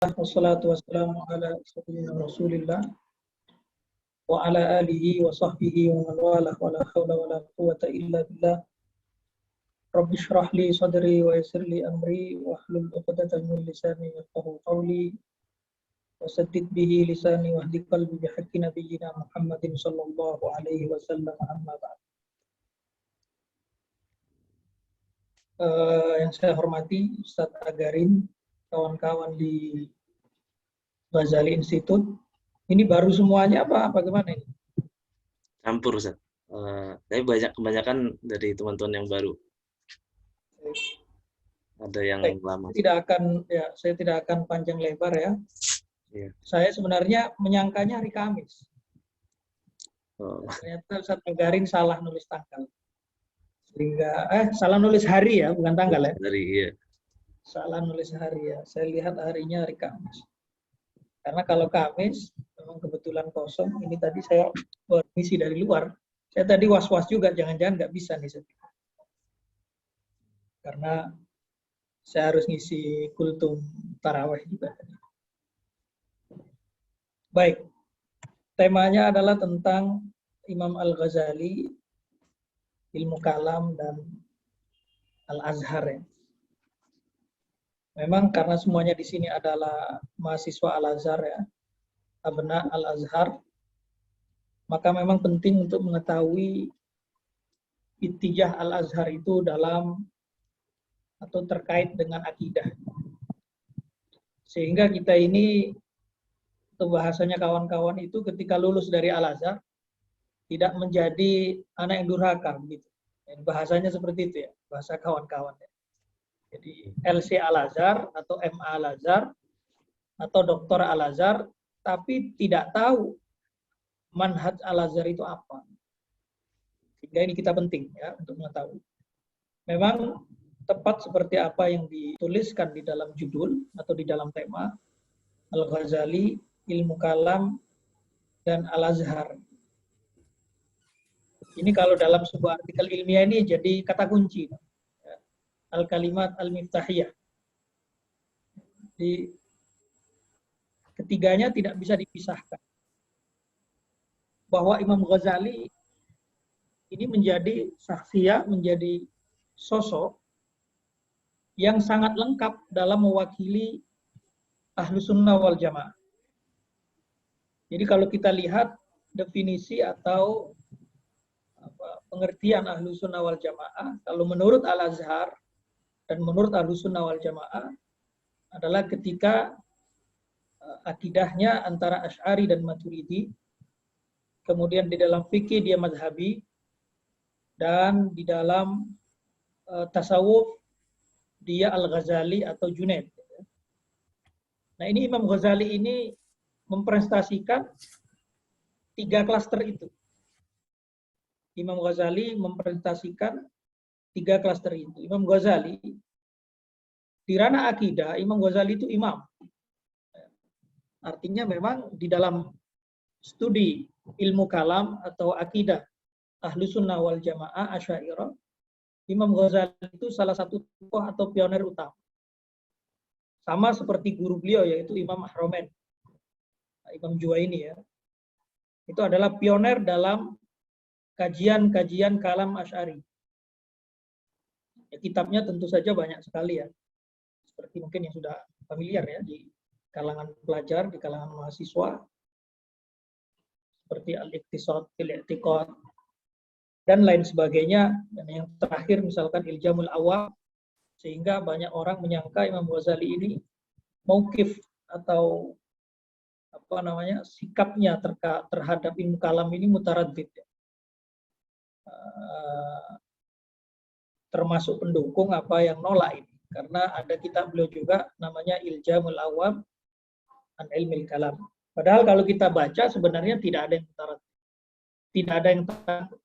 Wassalatu wassalamu ala sayyidina Rasulillah wa ala alihi wa sahbihi wa man walah wa la hawla wa la quwwata illa billah. Rabbi shrah li sadri wa yassir li amri wa hlul 'uqdatam min lisani yafqahu qawli wa saddid bihi lisani wa hdi qalbi bi haqqi nabiyyina Muhammadin sallallahu alaihi wasallam. Amma ba'd. Yang saya hormati Ustaz Agarin, kawan-kawan di Ghazali Institute. Ini baru semuanya apa bagaimana ini? Campur, Ustaz. Tapi kebanyakan dari teman-teman yang baru. Ada yang lama. Saya tidak akan panjang lebar ya. Iya. Saya sebenarnya menyangkanya hari Kamis. Ternyata Ustaz Agarin salah nulis tanggal. Sehingga salah nulis hari ya, bukan tanggal ya. Hari, iya. Salah nulis hari ya. Saya lihat harinya hari Kamis. Karena kalau Kamis memang kebetulan kosong. Ini tadi saya misi dari luar. Saya tadi was-was juga, jangan-jangan nggak bisa nih. Karena saya harus ngisi kultum tarawih juga. Baik, temanya adalah tentang Imam Al-Ghazali, ilmu kalam dan Al-Azhar ya. Memang karena semuanya di sini adalah mahasiswa Al-Azhar ya, abna Al-Azhar, maka memang penting untuk mengetahui ittijah Al-Azhar itu dalam atau terkait dengan akidah. Sehingga kita ini, atau bahasanya kawan-kawan itu ketika lulus dari Al-Azhar, tidak menjadi anak yang durhaka begitu. Bahasanya seperti itu ya, bahasa kawan-kawan ya. Jadi LC Al-Azhar atau MA Al-Azhar atau Doktor Al-Azhar, tapi tidak tahu manhaj Al-Azhar itu apa. Sehingga ini kita penting ya untuk mengetahui. Memang tepat seperti apa yang dituliskan di dalam judul atau di dalam tema, Al-Ghazali, ilmu kalam, dan Al-Azhar. Ini kalau dalam sebuah artikel ilmiah ini jadi kata kunci. Al-kalimat al-miftahiyah. Di ketiganya tidak bisa dipisahkan. Bahwa Imam Ghazali ini menjadi saksiyah, menjadi sosok yang sangat lengkap dalam mewakili Ahlus Sunnah wal Jamaah. Jadi kalau kita lihat definisi atau pengertian Ahlus Sunnah wal Jamaah, kalau menurut Al-Azhar dan menurut Ahlus Sunnah wal Jamaah adalah ketika akidahnya antara Asy'ari dan Maturidi, kemudian di dalam fikih dia mazhabi, dan di dalam tasawuf dia Al-Ghazali atau Junaid. Nah ini Imam Ghazali ini mempresentasikan 3 klaster itu. Imam Ghazali mempresentasikan 3 klaster itu. Imam Ghazali di ranah akidah, Imam Ghazali itu imam. Artinya memang di dalam studi ilmu kalam atau akidah Ahlus Sunnah wal Jamaah Asy'ariyah, Imam Ghazali itu salah satu tokoh atau pioner utama. Sama seperti guru beliau yaitu Imam Ahromen, Imam Juwaini ya. Itu adalah pioner dalam kajian-kajian kalam Asy'ari. Ya, kitabnya tentu saja banyak sekali ya. Seperti mungkin yang sudah familiar ya di kalangan pelajar, di kalangan mahasiswa. Seperti Al-Iqtisad fil I'tiqad dan lain sebagainya. Dan yang terakhir misalkan Iljamul Awam, sehingga banyak orang menyangka Imam Ghazali ini mauqif atau sikapnya terhadap ilmu kalam ini mutaraddid ya. Termasuk pendukung apa yang nolak ini, karena ada kitab beliau juga namanya Iljamul Awam an Ilmil Kalam. Padahal kalau kita baca sebenarnya tidak ada yang mutaraddid, tidak ada yang takut,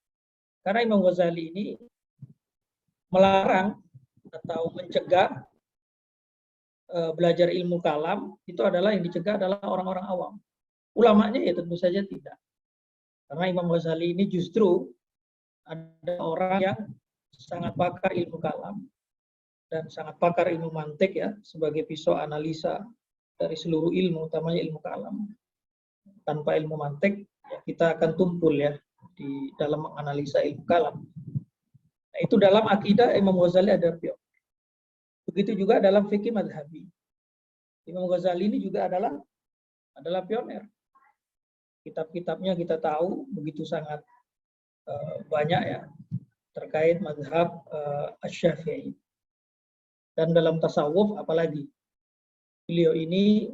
karena Imam Ghazali ini melarang atau mencegah belajar ilmu kalam. Itu adalah yang dicegah adalah orang-orang awam. Ulamanya ya tentu saja tidak, karena Imam Ghazali ini justru ada orang yang sangat pakar ilmu kalam dan sangat pakar ilmu mantik ya, sebagai pisau analisa dari seluruh ilmu, utamanya ilmu kalam. Tanpa ilmu mantik, ya kita akan tumpul ya di dalam menganalisa ilmu kalam. Nah, itu dalam akidah Imam Ghazali ada pionir. Begitu juga dalam fikih madhabi. Imam Ghazali ini juga adalah pionir. Kitab-kitabnya kita tahu begitu sangat banyak ya terkait mazhab Asy-Syafi'i. Dan dalam tasawuf apalagi beliau ini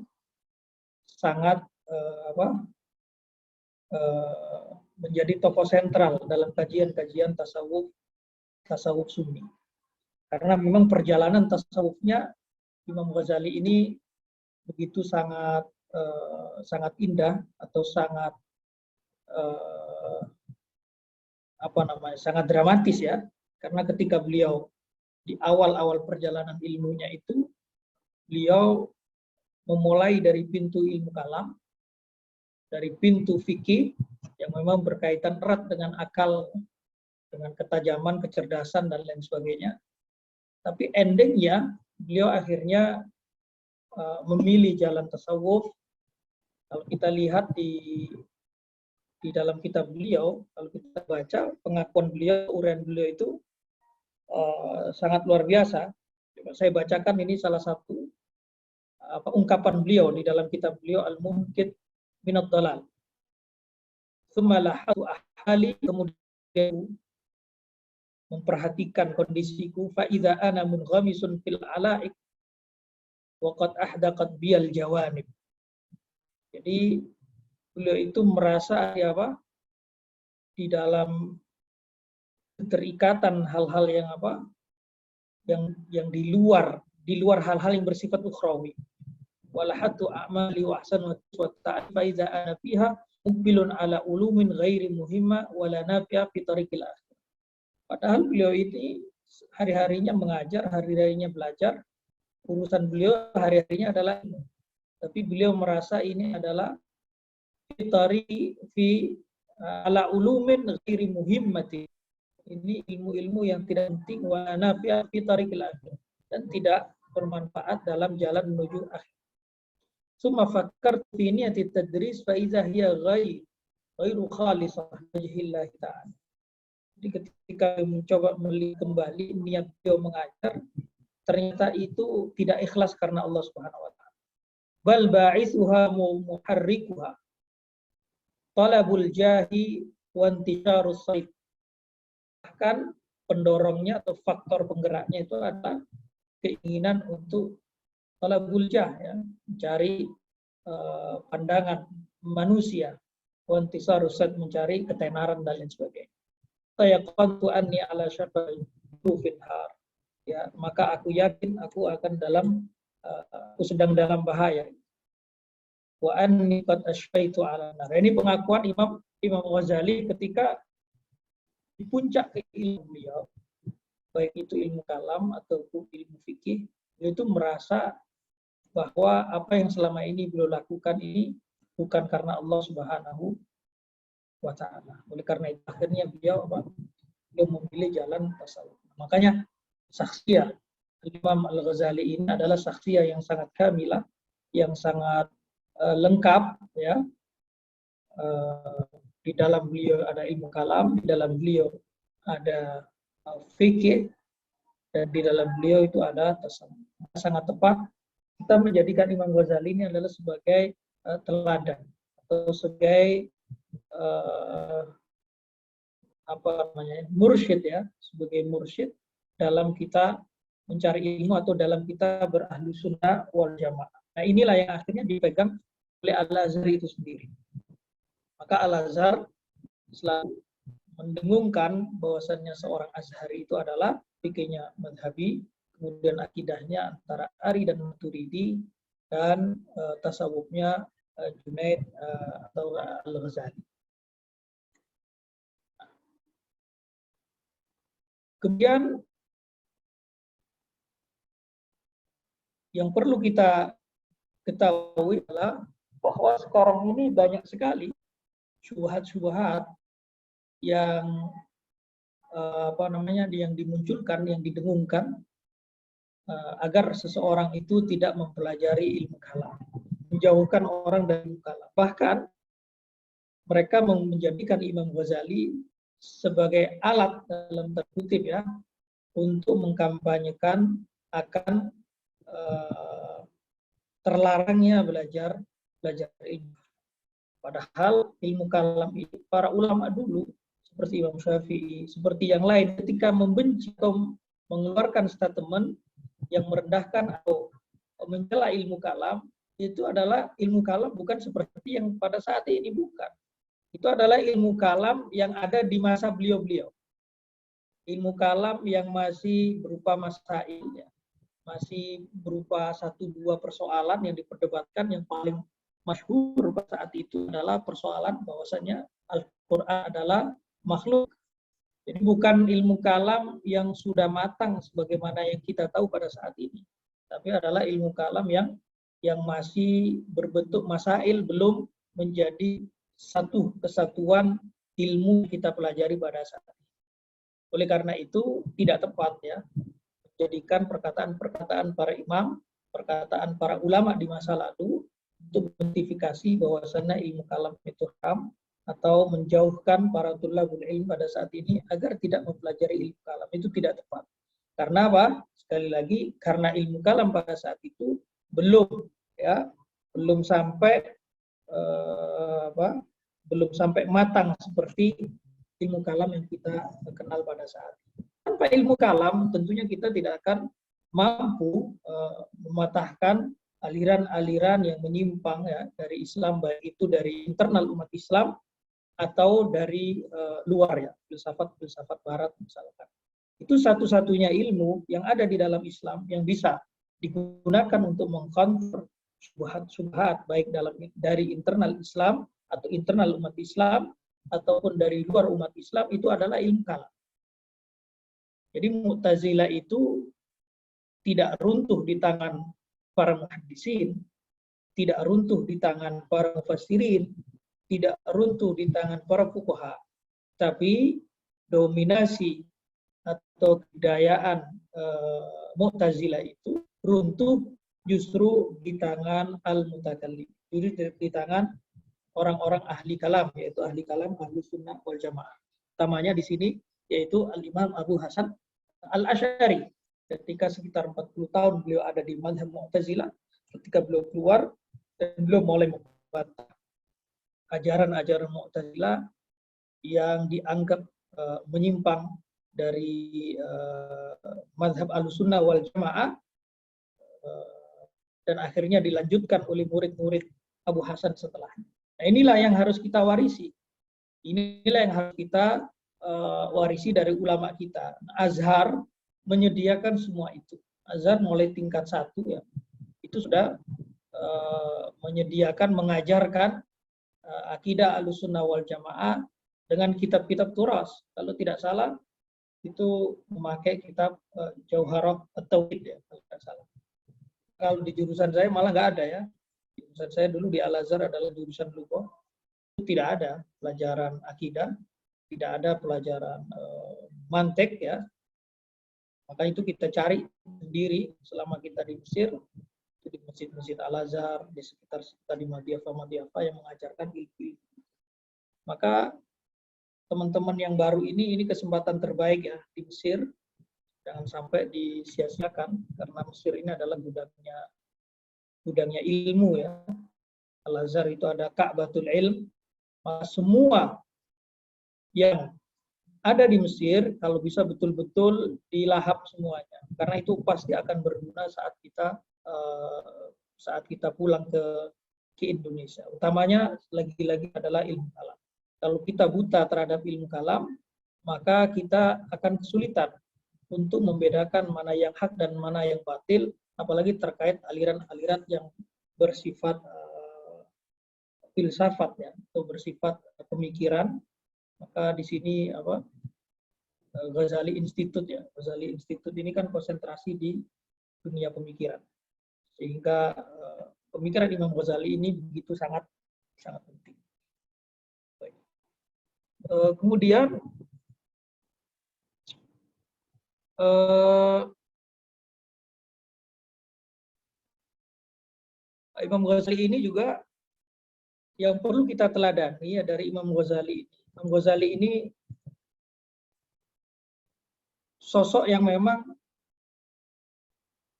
sangat menjadi tokoh sentral dalam kajian-kajian tasawuf Sunni. Karena memang perjalanan tasawufnya Imam Ghazali ini begitu sangat indah atau sangat sangat dramatis ya. Karena ketika beliau di awal-awal perjalanan ilmunya itu, beliau memulai dari pintu ilmu kalam, dari pintu fikih yang memang berkaitan erat dengan akal, dengan ketajaman, kecerdasan, dan lain sebagainya. Tapi endingnya, beliau akhirnya memilih jalan tasawuf. Kalau kita lihat di dalam kitab beliau, kalau kita baca pengakuan beliau, uraian beliau itu sangat luar biasa. Saya bacakan ini salah satu ungkapan beliau di dalam kitab beliau Al-Mumkit Minad Dalal. Tsumma lahadu ahali, kemudian memperhatikan kondisiku, fa idza ana munghamisun fil alaik wa qad ahdaqat biyal jawanib. Jadi beliau itu merasa di dalam keterikatan hal-hal yang di luar hal-hal yang bersifat ukhrawi. Walahatu a'mali wa ahsanu wa ta'fa idza ana fiha muqbilun ala ulumin ghairi muhimma wala nafi'a fi tariqil akhir. Padahal beliau ini hari-harinya mengajar, hari-harinya belajar, urusan beliau hari-harinya adalah ilmu. Tapi beliau merasa ini adalah fi ala ulumin ghairi muhimmati. Ini ilmu-ilmu yang tidak penting, wa nafi'a fi tariqil akhir, dan tidak bermanfaat dalam jalan menuju akhir. Summa fakkartu fi niyati tadris fa idza hiya ghairu khalisah wajhillah ta'ala. Jadi ketika mencoba melihat kembali niat beliau mengajar, ternyata itu tidak ikhlas karena Allah Subhanahu wa taala. Bal ba'ithuha muharrikuha talabul jahi wa intisharus sayf. Bahkan pendorongnya atau faktor penggeraknya itu adalah keinginan untuk talabul jah, ya, mencari pandangan manusia, wa intisharus sayf, mencari ketenaran dan lain sebagainya. Tayaqantu anni ala syafa'il finhar. Ya, maka aku yakin aku akan aku sedang dalam bahaya. Wa anni qad ashfaitu ala nar. Ini pengakuan Imam Ghazali ketika di puncak ilmu beliau, baik itu ilmu kalam ataupun ilmu fikih, beliau itu merasa bahwa apa yang selama ini beliau lakukan ini bukan karena Allah Subhanahu wa ta'ala. Oleh karena itu akhirnya beliau memilih jalan tasawuf. Makanya saksiyah Imam Al-Ghazali ini adalah saksiyah yang sangat kamilah, yang sangat lengkap ya. Di dalam beliau ada ilmu kalam, di dalam beliau ada fikih, dan di dalam beliau itu ada tasawuf. Sangat tepat kita menjadikan Imam Ghazali ini adalah sebagai teladan atau sebagai mursyid ya, sebagai mursyid dalam kita mencari ilmu atau dalam kita berahlu sunnah wal jamaah. Nah, inilah yang akhirnya dipegang oleh Al-Azhar itu sendiri. Maka Al-Azhar selalu mendengungkan bahwasannya seorang Azhari itu adalah fikihnya madhabi, kemudian akidahnya antara Ari dan Maturidi, dan tasawufnya Junaid atau Al-Ghazali. Kemudian yang perlu kita ketahui adalah bahwa sekarang ini banyak sekali syubhat-syubhat yang yang dimunculkan, yang didengungkan agar seseorang itu tidak mempelajari ilmu kalam, menjauhkan orang dari ilmu kalam. Bahkan mereka menjadikan Imam Ghazali sebagai alat dalam terkutip ya untuk mengkampanyekan akan terlarangnya belajar ilmu. Padahal ilmu kalam itu para ulama dulu seperti Imam Syafi'i, seperti yang lain ketika membenci atau mengeluarkan statement yang merendahkan atau mencela ilmu kalam, itu adalah ilmu kalam bukan seperti yang pada saat ini, bukan. Itu adalah ilmu kalam yang ada di masa beliau-beliau. Ilmu kalam yang masih berupa masail, ya, masih berupa 1-2 persoalan yang diperdebatkan. Yang paling masyhur pada saat itu adalah persoalan bahwasanya Al-Quran adalah makhluk. Jadi bukan ilmu kalam yang sudah matang sebagaimana yang kita tahu pada saat ini, tapi adalah ilmu kalam yang masih berbentuk masail, belum menjadi satu kesatuan ilmu kita pelajari pada saat ini. Oleh karena itu tidak tepat ya menjadikan perkataan-perkataan para imam, perkataan para ulama di masa lalu untuk menjustifikasi bahwasanya ilmu kalam itu haram atau menjauhkan para tulabul ilm pada saat ini agar tidak mempelajari ilmu kalam. Itu tidak tepat. Karena apa? Sekali lagi, karena ilmu kalam pada saat itu belum sampai belum sampai matang seperti ilmu kalam yang kita kenal pada saat ini. Tanpa ilmu kalam tentunya kita tidak akan mampu mematahkan aliran-aliran yang menyimpang ya dari Islam, baik itu dari internal umat Islam atau dari luar ya, filsafat barat misalkan. Itu satu-satunya ilmu yang ada di dalam Islam yang bisa digunakan untuk mengcounter subhat-subhat baik dari internal Islam atau internal umat Islam ataupun dari luar umat Islam, itu adalah ilmu kalam. Jadi Mu'tazilah itu tidak runtuh di tangan para muhaddisin, tidak runtuh di tangan para mufassirin, tidak runtuh di tangan para fuqaha, tapi dominasi atau kebudayaan Mu'tazilah itu runtuh justru di tangan al-mutakallim, justru di tangan orang-orang ahli kalam, yaitu ahli kalam ahli sunnah wal jamaah. Utamanya di sini yaitu Al-Imam Abu Hasan Al-Asy'ari. Ketika sekitar 40 tahun beliau ada di mazhab Mu'tazilah, ketika beliau keluar dan beliau mulai membantah ajaran-ajaran Mu'tazilah yang dianggap menyimpang dari mazhab Ahlussunnah wal Jamaah, dan akhirnya dilanjutkan oleh murid-murid Abu Hasan setelahnya. Nah, inilah yang harus kita warisi. Inilah yang harus kita warisi dari ulama kita. Azhar menyediakan semua itu. Azhar mulai tingkat 1 ya, itu sudah menyediakan, mengajarkan akidah Ahlussunnah wal Jamaah dengan kitab-kitab turas. Kalau tidak salah itu memakai kitab Jauharah at-Tauhid ya, kalau tidak salah. Kalau di jurusan saya malah nggak ada ya. Jurusan saya dulu di Al-Azhar adalah jurusan Lughah. Itu tidak ada pelajaran akidah, tidak ada pelajaran mantek ya. Maka itu kita cari sendiri selama kita di Mesir, itu di masjid-masjid Al-Azhar, di sekitar di Madiyafah yang mengajarkan ilmu. Maka teman-teman yang baru ini kesempatan terbaik ya di Mesir. Jangan sampai disia-siakan, karena Mesir ini adalah gudangnya ilmu ya. Al-Azhar itu ada Ka'batul Ilm. Semua yang ada di Mesir kalau bisa betul-betul dilahap semuanya, karena itu pasti akan berguna saat kita pulang ke Indonesia. Utamanya lagi-lagi adalah ilmu kalam. Kalau kita buta terhadap ilmu kalam, maka kita akan kesulitan untuk membedakan mana yang hak dan mana yang batil, apalagi terkait aliran-aliran yang bersifat filsafat ya, atau bersifat pemikiran. Maka di sini Ghazali Institute ya, Ghazali Institute ini kan konsentrasi di dunia pemikiran, sehingga pemikiran Imam Ghazali ini begitu sangat penting. Baik. Kemudian Imam Ghazali ini juga yang perlu kita teladani ya dari Imam Ghazali. Imam Ghazali ini sosok yang memang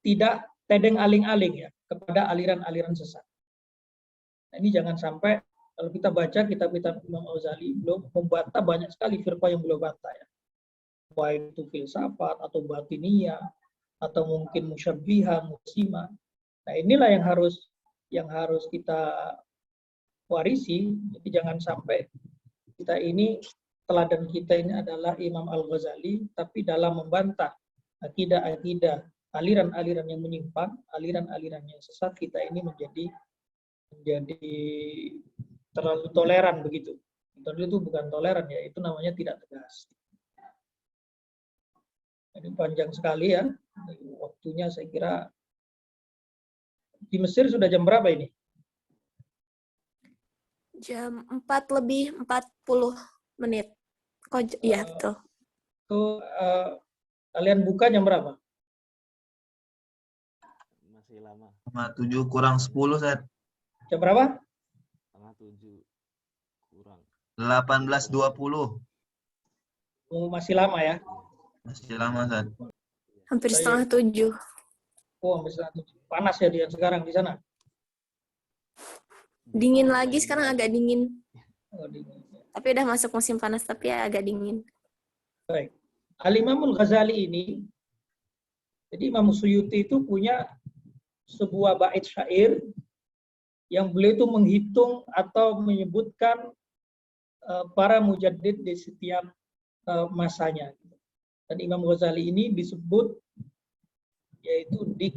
tidak tedeng aling-aling ya kepada aliran-aliran sesat. Nah, ini jangan sampai kalau kita baca kitab-kitab Imam Ghazali, belum membantah banyak sekali firqah yang belum bantah ya. Baik itu filsafat atau batiniyah atau mungkin musyabbihah, musimah. Nah, inilah yang harus kita warisi. Jadi jangan sampai kita ini teladan kita ini adalah Imam Al-Ghazali, tapi dalam membantah akidah-akidah aliran-aliran yang menyimpang, aliran-aliran yang sesat, kita ini menjadi terlalu toleran begitu. Itu bukan toleran ya, itu namanya tidak tegas. Ini panjang sekali ya, waktunya saya kira. Di Mesir sudah jam berapa ini? Jam 4:40. Iya, betul. Kalian buka jam berapa? Masih lama. 7 kurang 10, Ustaz. Jam berapa? 7 kurang. 18.20. Masih lama ya? Masih lama, Ustaz. Hampir setengah 7. Oh, hampir setengah 7. Panas ya dia sekarang di sana? Dingin lagi, sekarang agak dingin. Oh, dingin. Tapi udah masuk musim panas, tapi ya agak dingin. Baik. Al-Imamul Ghazali ini, jadi Imam Suyuti itu punya sebuah bait syair yang beliau itu menghitung atau menyebutkan para mujaddid di setiap masanya. Dan Imam Ghazali ini disebut yaitu di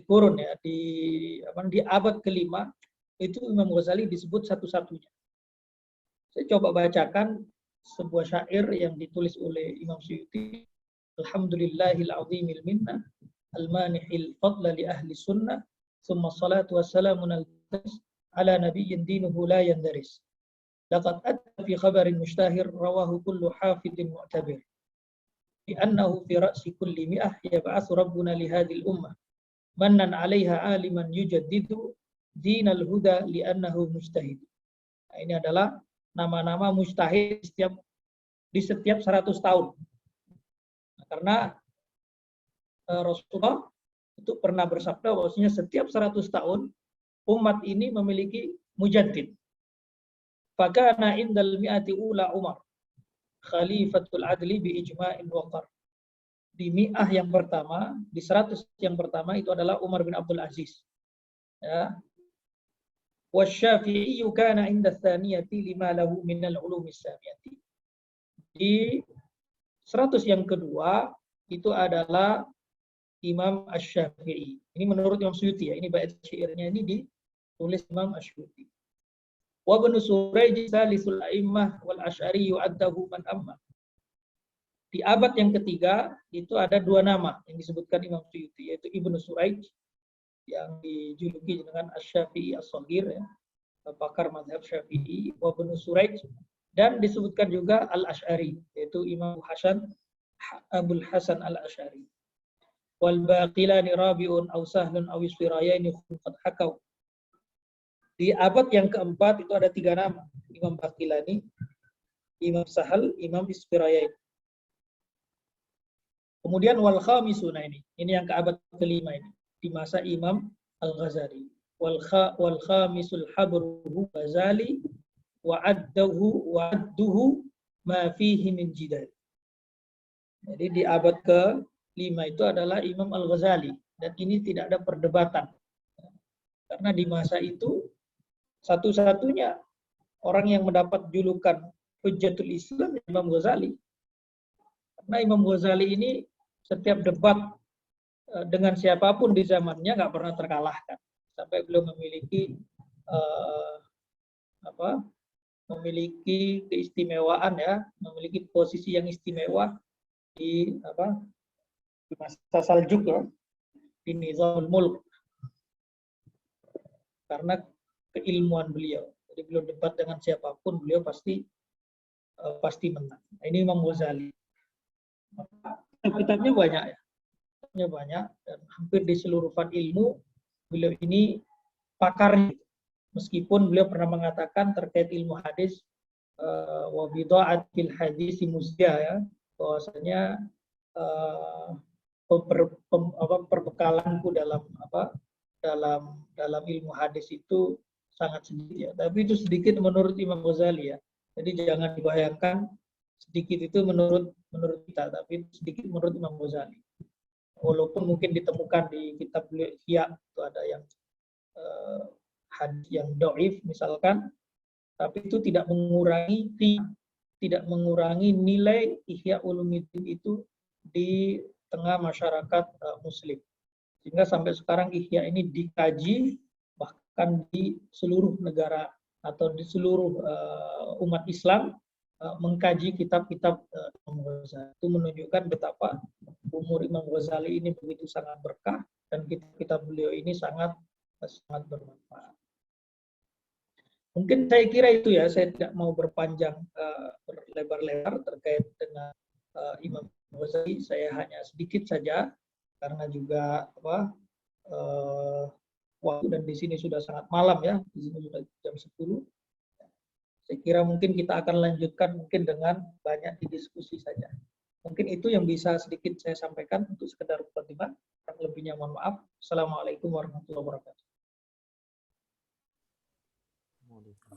kurun ya, di abad kelima itu Imam Ghazali disebut satu-satunya. Saya coba bacakan sebuah syair yang ditulis oleh Imam Suyuti. Alhamdulillahil azimil minna al-manihil fadla li ahli sunnah thumma salatu wassalamun ala nabiyyin dinuhu la yandaris. Laqad atta fi khabarin mushtahir rawahu kullu hafidin mu'tabir. بأنه في رأس كل مئة يبعث ربنا لهذه الأمة منا عليها عالما يجدد دين الهدى لأنه مجتهد. Nah, ini adalah nama-nama mujtahid di setiap 100 tahun. Nah, karena Rasulullah itu pernah bersabda bahwasanya setiap 100 tahun umat ini memiliki mujaddid. Fakana indal mi'ati ula Umar Khalifatul Adli bi ijma'in waqar. Di mi'ah yang pertama, di 100 yang pertama itu adalah Umar bin Abdul Aziz. Ya. Wasyafi'i kana inda tsaniyati lima lahu min al-ulum as-samiyati. Di 100 yang kedua itu adalah Imam Asy-Syafi'i. Ini menurut Imam Suyuti ya. Ini bait syairnya ini ditulis Imam Asy-Syafi'i. Wa ibnu Surayj salisul a'immah wal Asy'ari yu'addahu man amma. Di abad yang ketiga itu ada dua nama yang disebutkan Imam Suyuti, yaitu Ibnu Surayj yang dijuluki dengan Asy-Syafi'i As-Shaghir ya, pakar mazhab Syafi'i, wa ibnu Surayj, dan disebutkan juga Al-Asy'ari yaitu Imam Abul Hasan Al-Asy'ari. Wal baqilani rabi'un aw sahlun aw isfirayaini qad hakau. Di abad yang keempat itu ada tiga nama, Imam Baqilani, Imam Sahal, Imam Isfirayain. Kemudian wal khamisuna ini yang ke abad kelima ini, di masa Imam Al-Ghazali. Wal khamisul habruhu Ghazali wa adduhu ma fihi min jidal. Jadi di abad ke-5 itu adalah Imam Al-Ghazali, dan ini tidak ada perdebatan. Karena di masa itu satu-satunya orang yang mendapat julukan Hujjatul Islam Imam Ghazali. Karena Imam Ghazali ini setiap debat dengan siapapun di zamannya nggak pernah terkalahkan. Sampai beliau memiliki memiliki keistimewaan ya, memiliki posisi yang istimewa di masa Saljuk ya, di Nizamul Mulk. Karena keilmuan beliau. Jadi beliau debat dengan siapapun, beliau pasti menang. Nah, ini Imam Ghazali. Kitabnya banyak ya. Kitabnya banyak, dan hampir di seluruh fan ilmu beliau ini pakarnya. Meskipun beliau pernah mengatakan terkait ilmu hadis, wa bida'atil hadis musya, ya, bahwasanya perbekalanku dalam ilmu hadis itu sangat sedikit, ya. Tapi itu sedikit menurut Imam Ghazali, ya. Jadi jangan dibayangkan sedikit itu menurut kita, tapi sedikit menurut Imam Ghazali. Walaupun mungkin ditemukan di kitab beliau Ihya itu ada yang hadis yang dhaif misalkan, tapi itu tidak mengurangi nilai Ihya Ulumuddin itu di tengah masyarakat Muslim. Sehingga sampai sekarang Ihya ini dikaji bahkan di seluruh negara atau di seluruh umat Islam mengkaji kitab-kitab Imam Ghazali. Itu menunjukkan betapa umur Imam Ghazali ini begitu sangat berkah dan kitab-kitab beliau ini sangat bermanfaat. Mungkin saya kira itu, ya, saya tidak mau berpanjang berlebar-lebar terkait dengan Imam Ghazali. Saya hanya sedikit saja karena juga waktu, dan di sini sudah sangat malam, ya, di sini sudah jam 10. Saya kira mungkin kita akan lanjutkan mungkin dengan banyak diskusi saja. Mungkin itu yang bisa sedikit saya sampaikan untuk sekedar mukadimah. Kurang lebihnya mohon maaf. Assalamualaikum warahmatullahi wabarakatuh.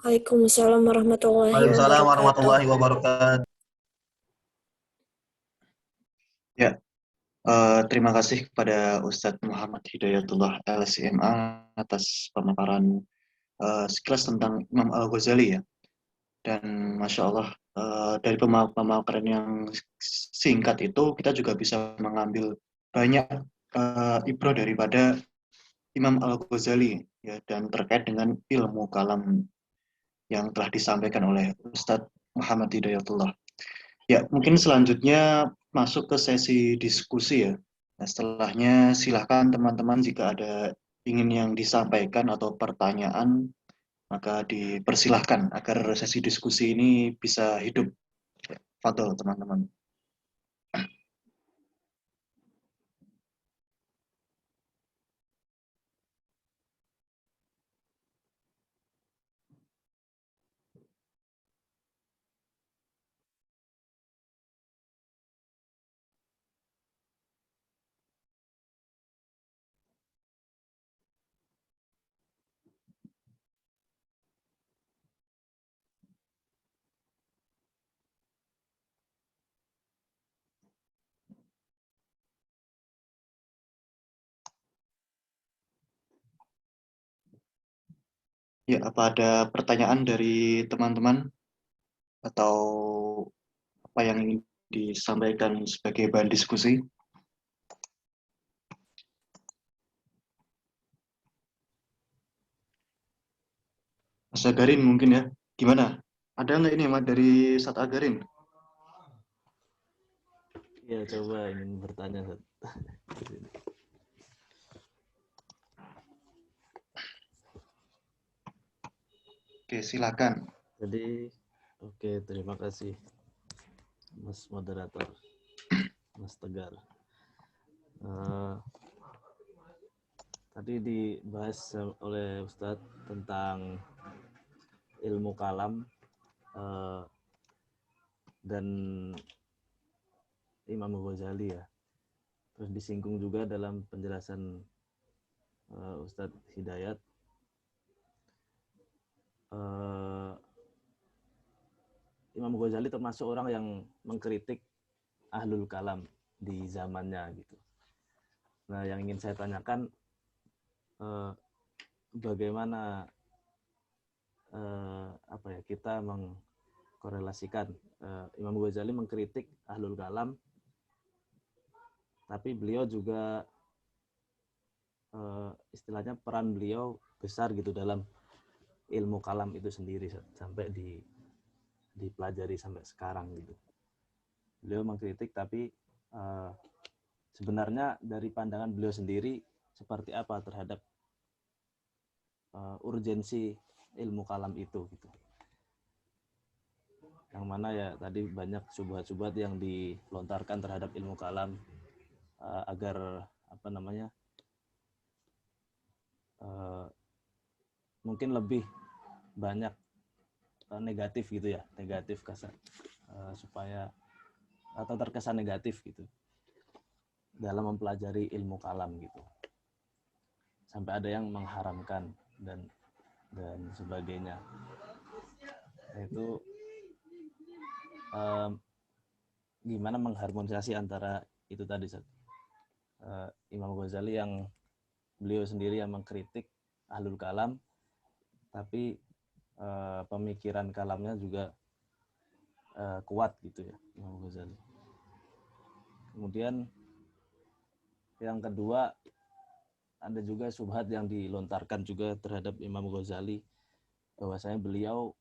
Waalaikumsalam warahmatullahi Waalaikumsalam wabarakatuh. warahmatullahi wabarakatuh. Ya, terima kasih kepada Ustadz Muhammad Hidayatullah LCMA atas pemaparan sekilas tentang Imam Al-Ghazali, ya. Dan Masya Allah, dari pemaparan yang singkat itu kita juga bisa mengambil banyak ibrah daripada Imam Al-Ghazali, ya, dan terkait dengan ilmu kalam yang telah disampaikan oleh Ustadz Muhammad Hidayatullah. Ya, mungkin selanjutnya masuk ke sesi diskusi, ya. Nah, setelahnya silahkan teman-teman jika ada ingin yang disampaikan atau pertanyaan, maka dipersilahkan agar sesi diskusi ini bisa hidup. Fadhol teman-teman. Ya, apa ada pertanyaan dari teman-teman atau apa yang ingin disampaikan sebagai bahan diskusi? Mas Agarin mungkin, ya. Gimana? Ada nggak ini, Mas, dari Sat Agarin? Ya, coba ingin bertanya. Oke, silakan. Jadi, oke, terima kasih Mas Moderator, Mas Tegar. Tadi dibahas oleh Ustadz tentang ilmu kalam dan Imam Ghazali, ya. Terus disinggung juga dalam penjelasan Ustadz Hidayat Imam Ghazali termasuk orang yang mengkritik ahlul kalam di zamannya, gitu. Nah, yang ingin saya tanyakan, bagaimana kita mengkorelasikan Imam Ghazali mengkritik ahlul kalam, tapi beliau juga istilahnya peran beliau besar gitu dalam ilmu kalam itu sendiri sampai dipelajari sampai sekarang, gitu. Beliau mengkritik, tapi sebenarnya dari pandangan beliau sendiri seperti apa terhadap urgensi ilmu kalam itu, gitu. Yang mana, ya, tadi banyak syubhat-syubhat yang dilontarkan terhadap ilmu kalam agar mungkin lebih banyak negatif gitu ya, negatif kesan, supaya atau terkesan negatif gitu dalam mempelajari ilmu kalam gitu, sampai ada yang mengharamkan dan sebagainya. Itu gimana mengharmonisasi antara itu tadi, Imam Ghazali yang beliau sendiri yang mengkritik ahlul kalam, tapi pemikiran kalamnya juga kuat gitu ya, Imam Ghazali. Kemudian yang kedua, ada juga syubhat yang dilontarkan juga terhadap Imam Ghazali, bahwasanya beliau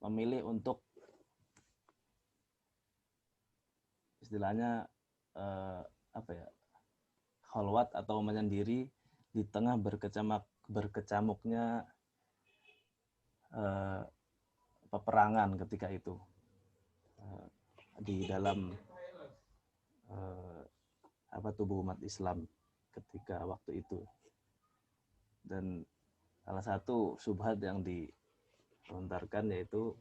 memilih untuk istilahnya khalwat atau menyendiri di tengah berkecamuknya peperangan ketika itu di dalam tubuh umat Islam ketika waktu itu. Dan salah satu syubhat yang dilontarkan yaitu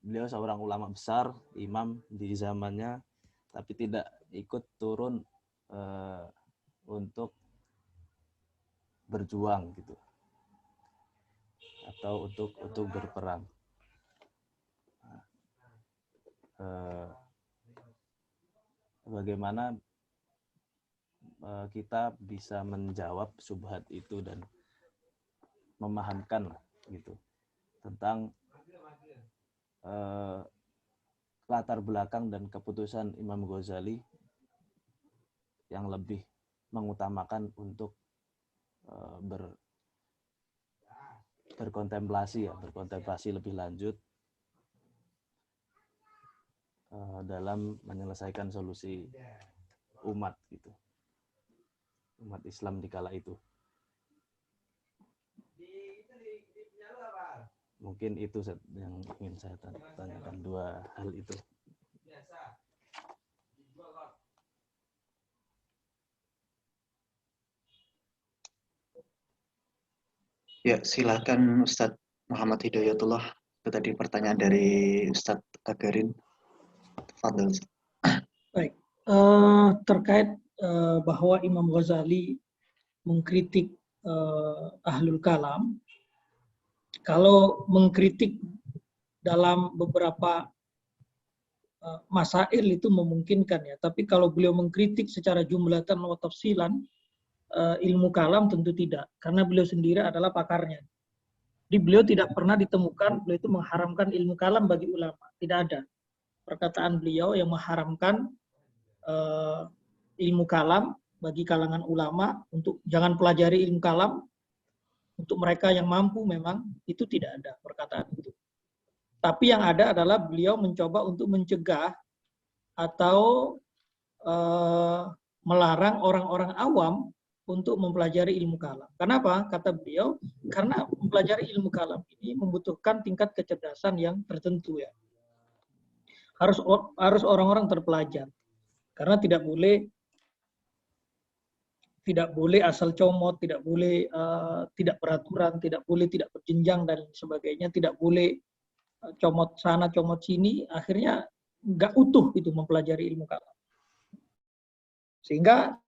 beliau seorang ulama besar, imam di zamannya, tapi tidak ikut turun untuk berjuang gitu, atau untuk berperang. Bagaimana kita bisa menjawab syubhat itu dan memahamkan gitu tentang latar belakang dan keputusan Imam Ghazali yang lebih mengutamakan untuk berkontemplasi lebih lanjut dalam menyelesaikan solusi umat gitu, umat Islam di kala itu. Mungkin itu yang ingin saya tanyakan, dua hal itu. Ya, silakan Ustadz Muhammad Hidayatullah. Itu tadi pertanyaan dari Ustadz Agarin. Fadil. Baik, terkait bahwa Imam Ghazali mengkritik ahlul kalam, kalau mengkritik dalam beberapa masail itu memungkinkan ya, tapi kalau beliau mengkritik secara jumlatan wa tafsilan ilmu kalam tentu tidak, karena beliau sendiri adalah pakarnya. Jadi beliau tidak pernah ditemukan beliau itu mengharamkan ilmu kalam bagi ulama, tidak ada perkataan beliau yang mengharamkan ilmu kalam bagi kalangan ulama untuk jangan pelajari ilmu kalam. Untuk mereka yang mampu memang itu tidak ada perkataan itu. Tapi yang ada adalah beliau mencoba untuk mencegah atau melarang orang-orang awam untuk mempelajari ilmu kalam. Kenapa? Kata beliau, karena mempelajari ilmu kalam ini membutuhkan tingkat kecerdasan yang tertentu ya. Harus orang-orang terpelajar. Karena tidak boleh asal comot, tidak boleh tidak peraturan, tidak boleh tidak berjenjang dan sebagainya, tidak boleh comot sana, comot sini, akhirnya nggak utuh itu mempelajari ilmu kalam. Sehingga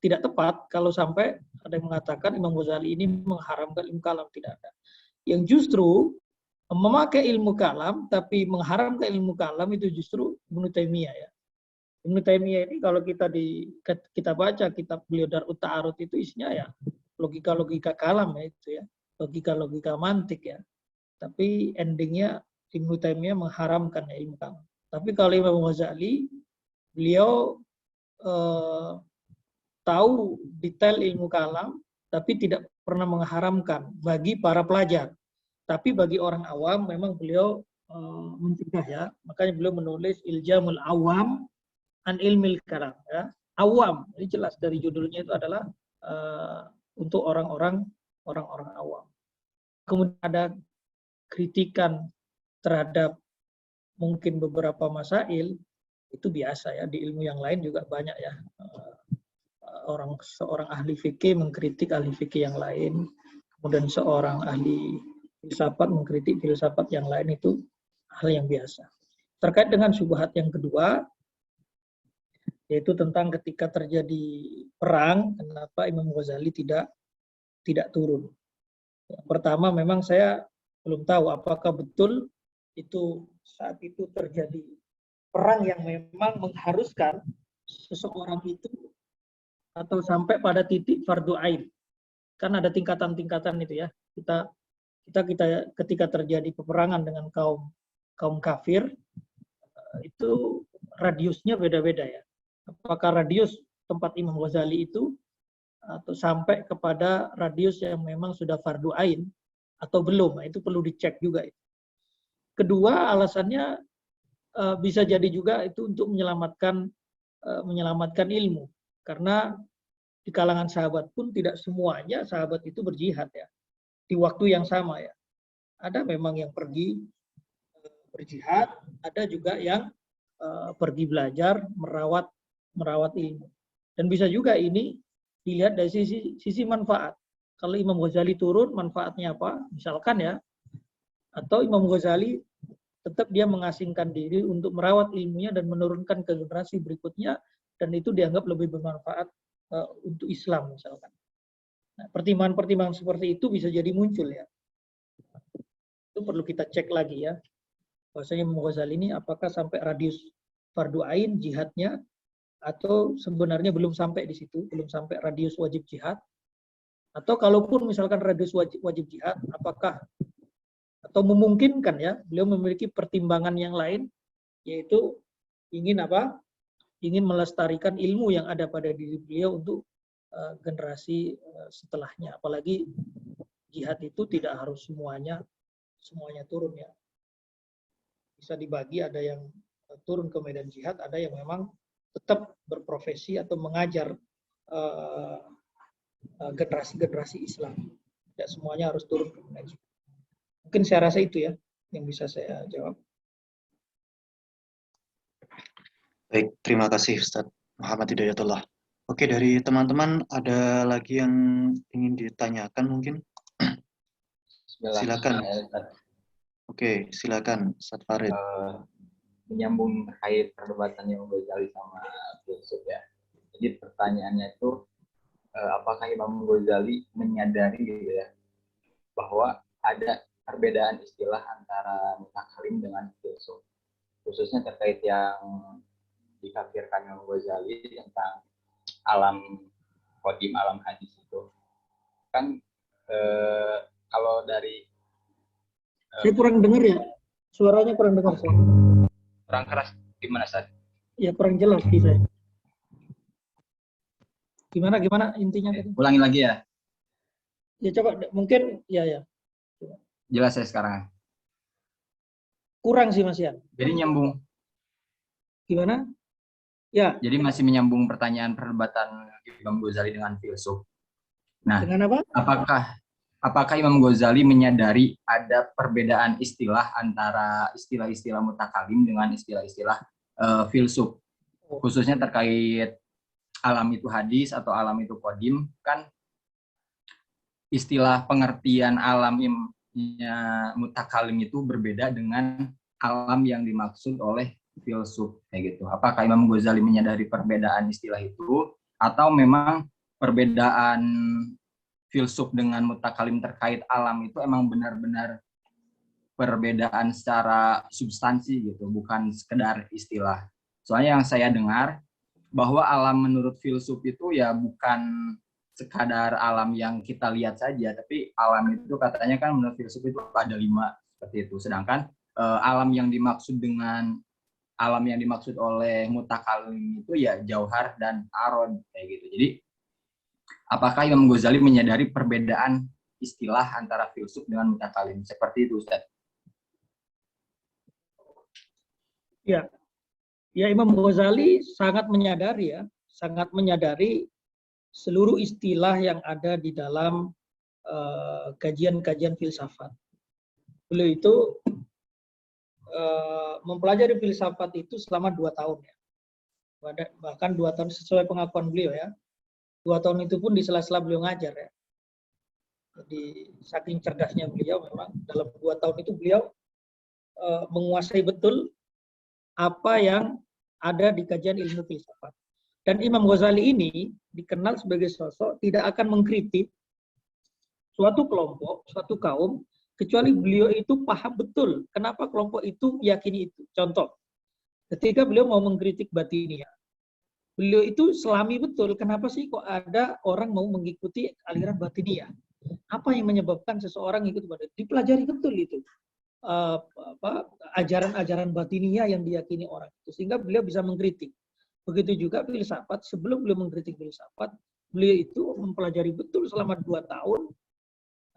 tidak tepat kalau sampai ada yang mengatakan Imam Ghazali ini mengharamkan ilmu kalam, tidak ada. Yang justru memakai ilmu kalam tapi mengharamkan ilmu kalam itu justru Ibnu Taimiyah ya. Ibnu Taimiyah ini kalau kita baca kitab beliau Darut Ta'arud itu isinya ya logika-logika kalam ya itu ya, logika-logika mantik ya. Tapi endingnya Ibnu Taimiyah mengharamkan ilmu kalam. Tapi kalau Imam Ghazali beliau tahu detail ilmu kalam tapi tidak pernah mengharamkan bagi para pelajar. Tapi bagi orang awam memang beliau mencegah ya. Makanya beliau menulis Iljamul Awam an Ilmil Kalam ya. Awam, ini jelas dari judulnya itu adalah untuk orang-orang awam. Kemudian ada kritikan terhadap mungkin beberapa masail, itu biasa ya, di ilmu yang lain juga banyak ya. seorang ahli fikih mengkritik ahli fikih yang lain, kemudian seorang ahli filsafat mengkritik filsafat yang lain, itu hal yang biasa. Terkait dengan syubhat yang kedua, yaitu tentang ketika terjadi perang, kenapa Imam Ghazali tidak turun. Yang pertama, memang saya belum tahu apakah betul itu saat itu terjadi perang yang memang mengharuskan seseorang itu atau sampai pada titik fardu ain. Kan ada tingkatan-tingkatan itu ya. Kita ketika terjadi peperangan dengan kaum kafir, itu radiusnya beda-beda ya. Apakah radius tempat Imam Ghazali itu atau sampai kepada radius yang memang sudah fardu ain atau belum? Nah, itu perlu dicek juga. Kedua, alasannya bisa jadi juga itu untuk menyelamatkan ilmu, karena di kalangan sahabat pun tidak semuanya sahabat itu berjihad ya di waktu yang sama ya. Ada memang yang pergi berjihad, ada juga yang pergi belajar, merawat ilmu. Dan bisa juga ini dilihat dari sisi manfaat. Kalau Imam Ghazali turun, manfaatnya apa? Misalkan ya, atau Imam Ghazali tetap dia mengasingkan diri untuk merawat ilmunya dan menurunkan ke generasi berikutnya, dan itu dianggap lebih bermanfaat untuk Islam misalkan. Nah, pertimbangan-pertimbangan seperti itu bisa jadi muncul ya. Itu perlu kita cek lagi ya. Bahwasanya Imam Ghazali ini apakah sampai radius fardu ain jihadnya, atau sebenarnya belum sampai di situ, belum sampai radius wajib jihad. Atau kalaupun misalkan radius wajib jihad, apakah atau memungkinkan ya, beliau memiliki pertimbangan yang lain, yaitu ingin apa? Ingin melestarikan ilmu yang ada pada diri beliau untuk generasi setelahnya. Apalagi jihad itu tidak harus semuanya turun ya. Bisa dibagi, ada yang turun ke medan jihad, ada yang memang tetap berprofesi atau mengajar generasi-generasi Islam. Tidak semuanya harus turun ke medan jihad. Mungkin saya rasa itu ya yang bisa saya jawab. Baik, terima kasih Ustadz Muhammad Hidayatullah. Oke, dari teman-teman ada lagi yang ingin ditanyakan mungkin? Silakan. Oke, silakan Ustadz Farid. Menyambung terkait perdebatan yang Ghazali sama filsuf ya. Jadi pertanyaannya itu apakah Imam Ghazali menyadari gitu ya bahwa ada perbedaan istilah antara mutakalim dengan filsuf, khususnya terkait yang dikafirkan Imam Ghazali tentang alam qadim, alam hadis itu kan kalau dari saya kurang dengar ya, suaranya kurang dengar saya. Kurang keras gimana Ustaz? Ya kurang jelas di saya. Gimana intinya tadi? Ulangi lagi ya. Ya coba mungkin ya. Jelas ya sekarang. Kurang sih Mas Yan. Jadi nyambung. Gimana? Ya. Jadi masih menyambung pertanyaan perdebatan Imam Ghazali dengan filsuf. Nah, dengan apa? Apakah Imam Ghazali menyadari ada perbedaan istilah antara istilah-istilah mutakalim dengan istilah-istilah filsuf, khususnya terkait alam itu hadis atau alam itu qadim? Kan istilah pengertian alamnya mutakalim itu berbeda dengan alam yang dimaksud oleh filsuf kayak gitu. Apakah Imam Ghazali menyadari perbedaan istilah itu, atau memang perbedaan filsuf dengan mutakalim terkait alam itu emang benar-benar perbedaan secara substansi gitu, bukan sekedar istilah? Soalnya yang saya dengar bahwa alam menurut filsuf itu ya bukan sekadar alam yang kita lihat saja, tapi alam itu katanya kan menurut filsuf itu ada 5 seperti itu. Sedangkan alam yang dimaksud oleh mutakalim itu ya jauhar dan arod kayak gitu. Jadi apakah Imam Ghazali menyadari perbedaan istilah antara filsuf dengan mutakalim seperti itu, Ustaz? Ya, Imam Ghazali sangat menyadari seluruh istilah yang ada di dalam kajian-kajian filsafat. Beliau itu mempelajari filsafat itu selama 2 tahun ya. Bahkan 2 tahun sesuai pengakuan beliau ya. 2 tahun itu pun di sela-sela beliau ngajar ya. Jadi saking cerdasnya beliau memang dalam 2 tahun itu beliau menguasai betul apa yang ada di kajian ilmu filsafat. Dan Imam Ghazali ini dikenal sebagai sosok tidak akan mengkritik suatu kelompok, suatu kaum, kecuali beliau itu paham betul kenapa kelompok itu meyakini itu. Contoh, ketika beliau mau mengkritik Batiniyah, beliau itu selami betul kenapa sih kok ada orang mau mengikuti aliran Batiniyah. Apa yang menyebabkan seseorang ikut Batiniyah? Dipelajari betul itu. Ajaran-ajaran Batiniyah yang diyakini orang itu, sehingga beliau bisa mengkritik. Begitu juga filsafat, sebelum beliau mengkritik filsafat, beliau itu mempelajari betul selama 2 tahun,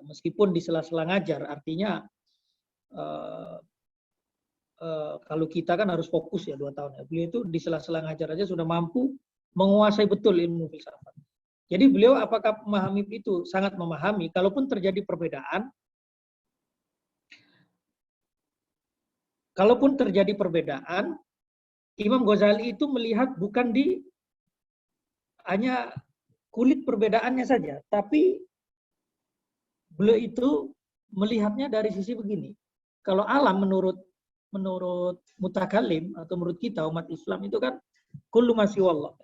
meskipun di sela-sela ngajar. Artinya kalau kita kan harus fokus ya 2 tahun ya. Beliau itu di sela-sela ngajar aja sudah mampu menguasai betul ilmu filsafat. Jadi beliau apakah memahami itu? Sangat memahami. Kalaupun terjadi perbedaan, Imam Ghazali itu melihat bukan di hanya kulit perbedaannya saja, tapi beliau itu melihatnya dari sisi begini. Kalau alam menurut mutakallim atau menurut kita umat Islam itu kan kullu ma siwallah.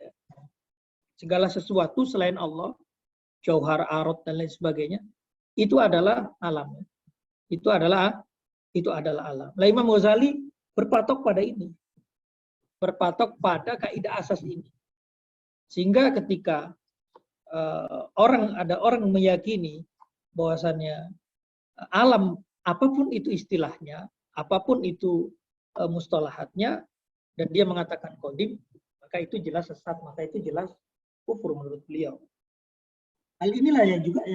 Segala sesuatu selain Allah, jauhar, arad dan lain sebagainya, itu adalah alam. Itu adalah alam. Nah, Imam Ghazali berpatok pada ini. Berpatok pada kaidah asas ini. Sehingga ketika ada orang meyakini bahwasannya alam apapun itu istilahnya, apapun itu mustalahatnya, dan dia mengatakan qadim, maka itu jelas sesat, maka itu jelas kufur menurut beliau. Hal inilah yang juga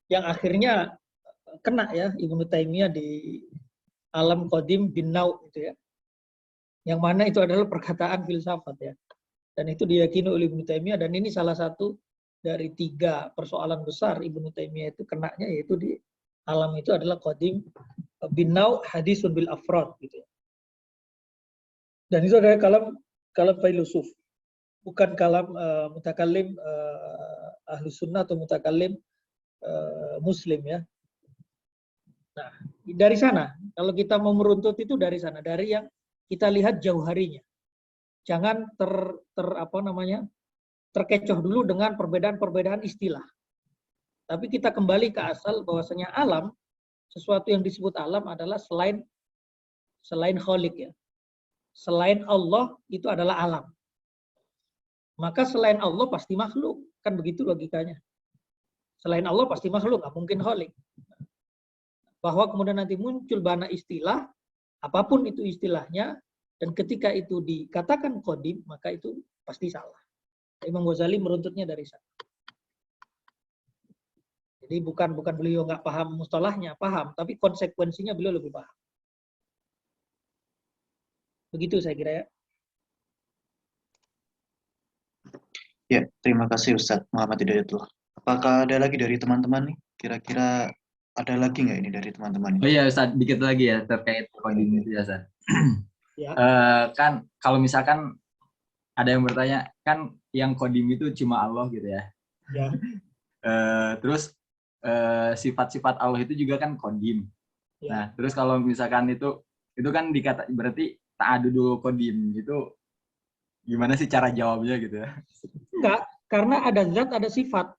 yang akhirnya kena ya Ibnu Taimiyah di Alam Qadim bin Nau itu ya. Yang mana itu adalah perkataan filsafat ya. Dan itu diyakini oleh Ibnu Taimiyah, dan ini salah satu dari 3 persoalan besar Ibnu Taimiyah itu kenanya, yaitu di alam itu adalah Qadim bin Nau hadisun bil afrad gitu ya. Dan itu adalah kalam filosof, bukan kalam mutakallim ahlu sunnah atau mutakallim muslim ya. Nah, dari sana kalau kita mau meruntut itu dari sana, dari yang kita lihat jauh harinya. Jangan terkecoh dulu dengan perbedaan-perbedaan istilah. Tapi kita kembali ke asal bahwasanya alam, sesuatu yang disebut alam adalah selain Khalik ya. Selain Allah itu adalah alam. Maka selain Allah pasti makhluk, kan begitu logikanya. Selain Allah pasti makhluk, nggak mungkin Khalik. Bahwa kemudian nanti muncul bana istilah, apapun itu istilahnya, dan ketika itu dikatakan qadim, maka itu pasti salah. Imam Ghazali meruntutnya dari sana. Jadi bukan beliau nggak paham mustalahnya, paham, tapi konsekuensinya beliau lebih paham. Begitu saya kira ya. Ya, terima kasih Ustadz Muhammad Hidayatullah. Apakah ada lagi dari teman-teman nih? Kira-kira ada lagi nggak ini dari teman-teman? Oh iya Ustadz, dikit lagi ya terkait qadim itu ya Ustadz. Ya. Kan kalau misalkan ada yang bertanya, kan yang qadim itu cuma Allah gitu ya. Ya. Terus sifat-sifat Allah itu juga kan qadim. Ya. Nah, terus kalau misalkan itu kan berarti ta'adudul qadim itu gimana sih cara jawabnya gitu ya? Enggak, karena ada zat, ada sifat.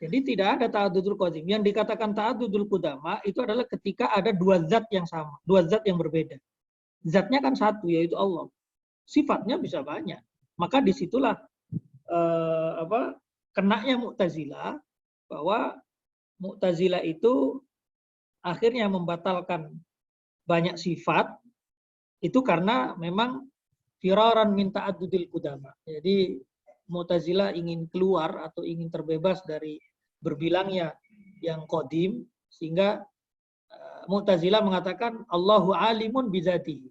Jadi tidak ada ta'adudul qadim. Yang dikatakan ta'adudul qudama itu adalah ketika ada 2 zat yang sama, 2 zat yang berbeda. Zatnya kan satu, yaitu Allah. Sifatnya bisa banyak. Maka disitulah kenanya Mu'tazilah, bahwa Mu'tazilah itu akhirnya membatalkan banyak sifat itu karena memang firaran min ta'addudil qudama. Jadi Mu'tazilah ingin keluar atau ingin terbebas dari berbilangnya yang qadim, sehingga Mu'tazilah mengatakan Allahu alimun bizatihi.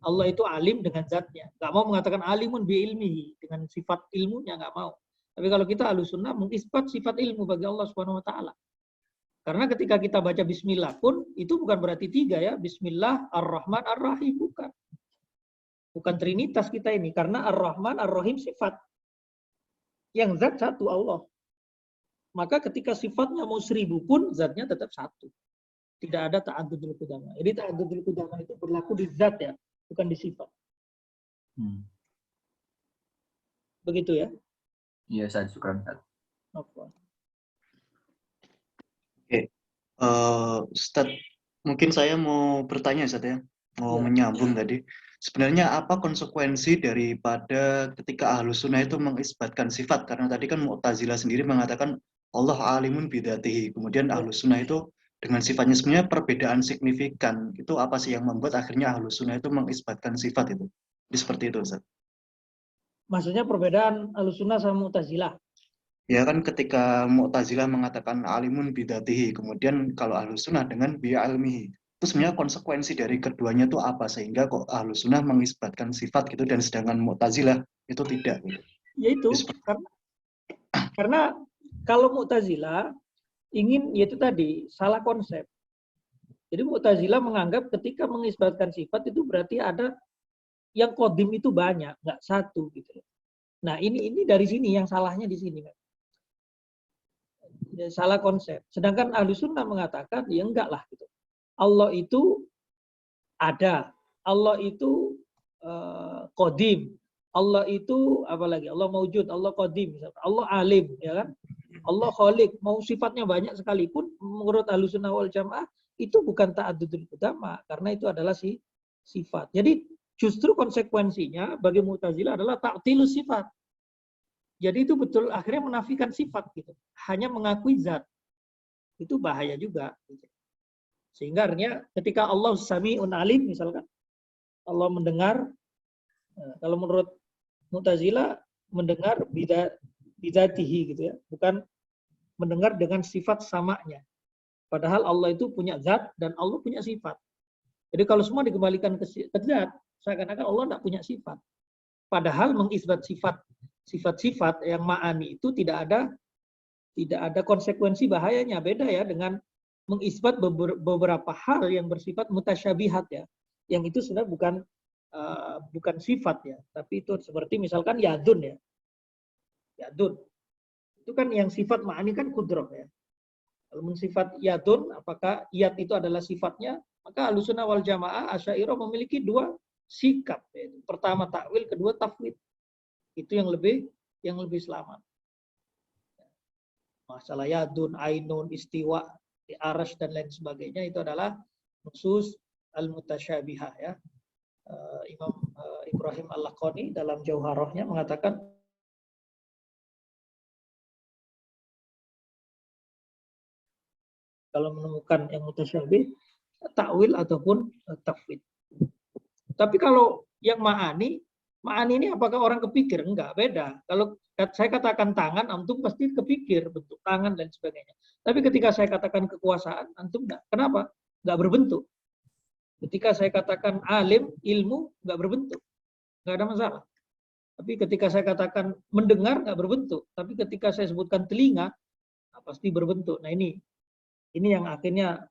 Allah itu alim dengan zatnya. Nggak mau mengatakan alimun bi ilmihi, dengan sifat ilmunya nggak mau. Tapi kalau kita Ahlussunnah mengisbat sifat ilmu bagi Allah Subhanahu wa taala. Karena ketika kita baca bismillah pun itu bukan berarti 3 ya. Bismillah ar-Rahman ar-Rahim, bukan. Bukan trinitas kita ini, karena Ar-Rahman, Ar-Rahim sifat. Yang zat satu Allah. Maka ketika sifatnya mau 1000 pun, zatnya tetap satu. Tidak ada ta'addudul qudama. Jadi ta'addudul qudama itu berlaku di zat ya, bukan di sifat. Begitu ya? Iya, Ustaz, syukran, Ustaz. Apa? Oke, Ustaz, mungkin saya mau bertanya, Ustaz ya, mau Ya. menyambung tadi. Sebenarnya apa konsekuensi daripada ketika Ahlus Sunnah itu mengisbatkan sifat? Karena tadi kan Mu'tazilah sendiri mengatakan Allah alimun bidatihi. Kemudian Ahlus Sunnah itu dengan sifatnya sebenarnya perbedaan signifikan. Itu apa sih yang membuat akhirnya Ahlus Sunnah itu mengisbatkan sifat itu? Jadi seperti itu, Ustaz. Maksudnya perbedaan Ahlussunnah sama Mu'tazilah. Ya kan ketika Mu'tazilah mengatakan alimun bidatihi, kemudian kalau Ahlus Sunnah dengan bi'ilmihi. Itu sebenarnya konsekuensi dari keduanya itu apa sehingga kok Ahlus Sunnah mengisbatkan sifat gitu dan sedangkan Mu'tazilah itu tidak gitu. Yaitu karena kalau Mu'tazilah ingin yaitu tadi salah konsep. Jadi Mu'tazilah menganggap ketika mengisbatkan sifat itu berarti ada yang kodim itu banyak, nggak satu gitu. Nah ini dari sini yang salahnya di sini kan. Ya, salah konsep. Sedangkan Ahlus Sunnah mengatakan ya enggak lah gitu. Allah itu ada, Allah itu kodim, Allah itu apalagi Allah maujud, Allah kodim, Allah alim, ya kan? Allah khaliq, mau sifatnya banyak sekalipun menurut Ahlussunnah wal Jamaah itu bukan ta'addudul qudama karena itu adalah sifat. Jadi justru konsekuensinya bagi Mu'tazilah adalah ta'tilus sifat. Jadi itu betul akhirnya menafikan sifat gitu. Hanya mengakui zat. Itu bahaya juga gitu. Sehingga artinya ketika Allah Sami'un Alim misalkan Allah mendengar, kalau menurut Mu'tazilah mendengar bidatihi gitu ya, bukan mendengar dengan sifat samanya. Padahal Allah itu punya zat dan Allah punya sifat. Jadi kalau semua dikembalikan ke zat, seakan-akan Allah tidak punya sifat. Padahal mengisbat sifat-sifat yang ma'ani itu tidak ada konsekuensi bahayanya. Beda ya dengan mengisbat beberapa hal yang bersifat mutasyabihat ya. Yang itu sebenarnya bukan sifat ya, tapi itu seperti misalkan yadun ya. Yadun. Itu kan yang sifat ma'ani kan kudroh ya. Kalau sifat yadun, apakah yad itu adalah sifatnya? Maka Ahlussunnah wal Jamaah Asy'ariyah memiliki dua sikap. Yaitu pertama takwil, kedua tafwid. Itu yang lebih selamat. Masalah yadun, ainun, istiwa, arash dan lain sebagainya itu adalah nusus al-mutasyabihah ya. Imam Ibrahim Al-Laqani dalam Jauharahnya mengatakan kalau menemukan yang mutasyabih takwil ataupun tafwid. Tapi kalau yang ma'ani ini apakah orang kepikir? Enggak, beda. Kalau saya katakan tangan, antum pasti kepikir bentuk tangan dan sebagainya. Tapi ketika saya katakan kekuasaan, antum enggak. Kenapa? Enggak berbentuk. Ketika saya katakan alim, ilmu, enggak berbentuk. Enggak ada masalah. Tapi ketika saya katakan mendengar, enggak berbentuk. Tapi ketika saya sebutkan telinga, pasti berbentuk. Nah ini yang akhirnya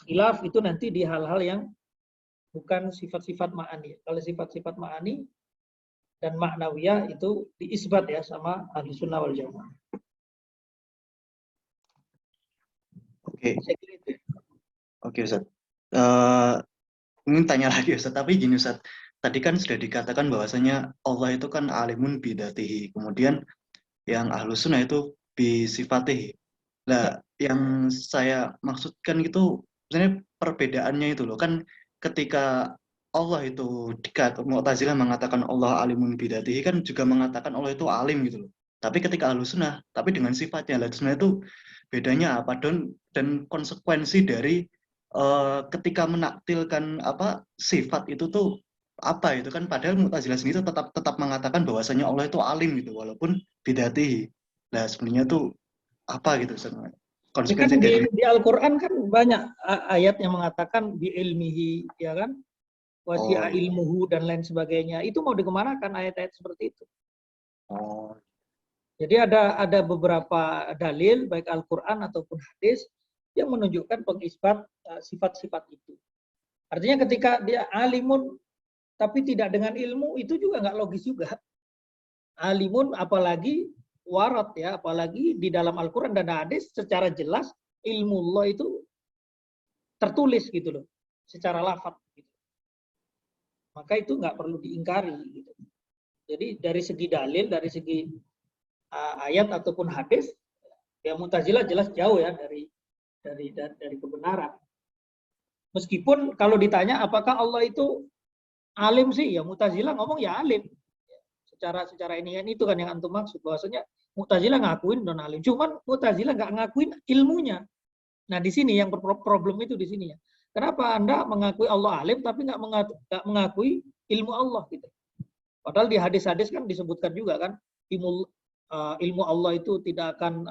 khilaf itu nanti di hal-hal yang bukan sifat-sifat ma'ani. Kalau sifat-sifat ma'ani dan maknawiyah itu diisbat ya sama Ahlussunnah wal Jamaah. Oke. Oke, Ustaz. Ingin tanya lagi, Ustaz. Tapi gini, Ustaz. Tadi kan sudah dikatakan bahwasanya Allah itu kan alimun bidatihi. Kemudian yang Ahlussunnah itu bisifatihi. Nah, yang saya maksudkan itu sebenarnya perbedaannya itu loh. Kan ketika Allah itu Mu'tazilah mengatakan Allah alimun bidatihi kan juga mengatakan Allah itu alim gitu loh. Tapi ketika Ahlussunnah, tapi dengan sifatnya. Sebenarnya itu bedanya apa dan konsekuensi dari ketika menaktilkan sifat itu tuh apa itu kan padahal Mu'tazilah sendiri tetap mengatakan bahwasanya Allah itu alim gitu walaupun bidatihi. Nah, sebenarnya tuh apa gitu sebenarnya? Konsekuensi Kan dari di Al-Quran kan banyak ayat yang mengatakan bi ilmihi, ya kan? Wasi'a ilmuhu dan lain sebagainya. Itu mau dikemanakan ayat-ayat seperti itu? Oh. Jadi ada beberapa dalil baik Al-Quran ataupun hadis yang menunjukkan pengisbat sifat-sifat itu. Artinya ketika dia alimun tapi tidak dengan ilmu, itu juga nggak logis juga. Alimun apalagi warat ya, apalagi di dalam Al-Quran dan hadis secara jelas ilmu Allah itu tertulis gitu loh, secara lafaz. Gitu. Maka itu nggak perlu diingkari. Gitu. Jadi dari segi dalil, dari segi ayat ataupun hadis, ya Mu'tazilah jelas jauh ya dari kebenaran. Meskipun kalau ditanya apakah Allah itu alim sih, ya Mu'tazilah ngomong ya alim. Secara ini kan itu kan yang antum maksud, bahwasanya Mu'tazilah ngakuin non alim. Cuman Mu'tazilah nggak ngakuin ilmunya. Nah di sini yang problem itu di sini ya. Kenapa Anda mengakui Allah alim tapi nggak mengakui ilmu Allah gitu? Padahal di hadis-hadis kan disebutkan juga kan ilmu Allah itu tidak akan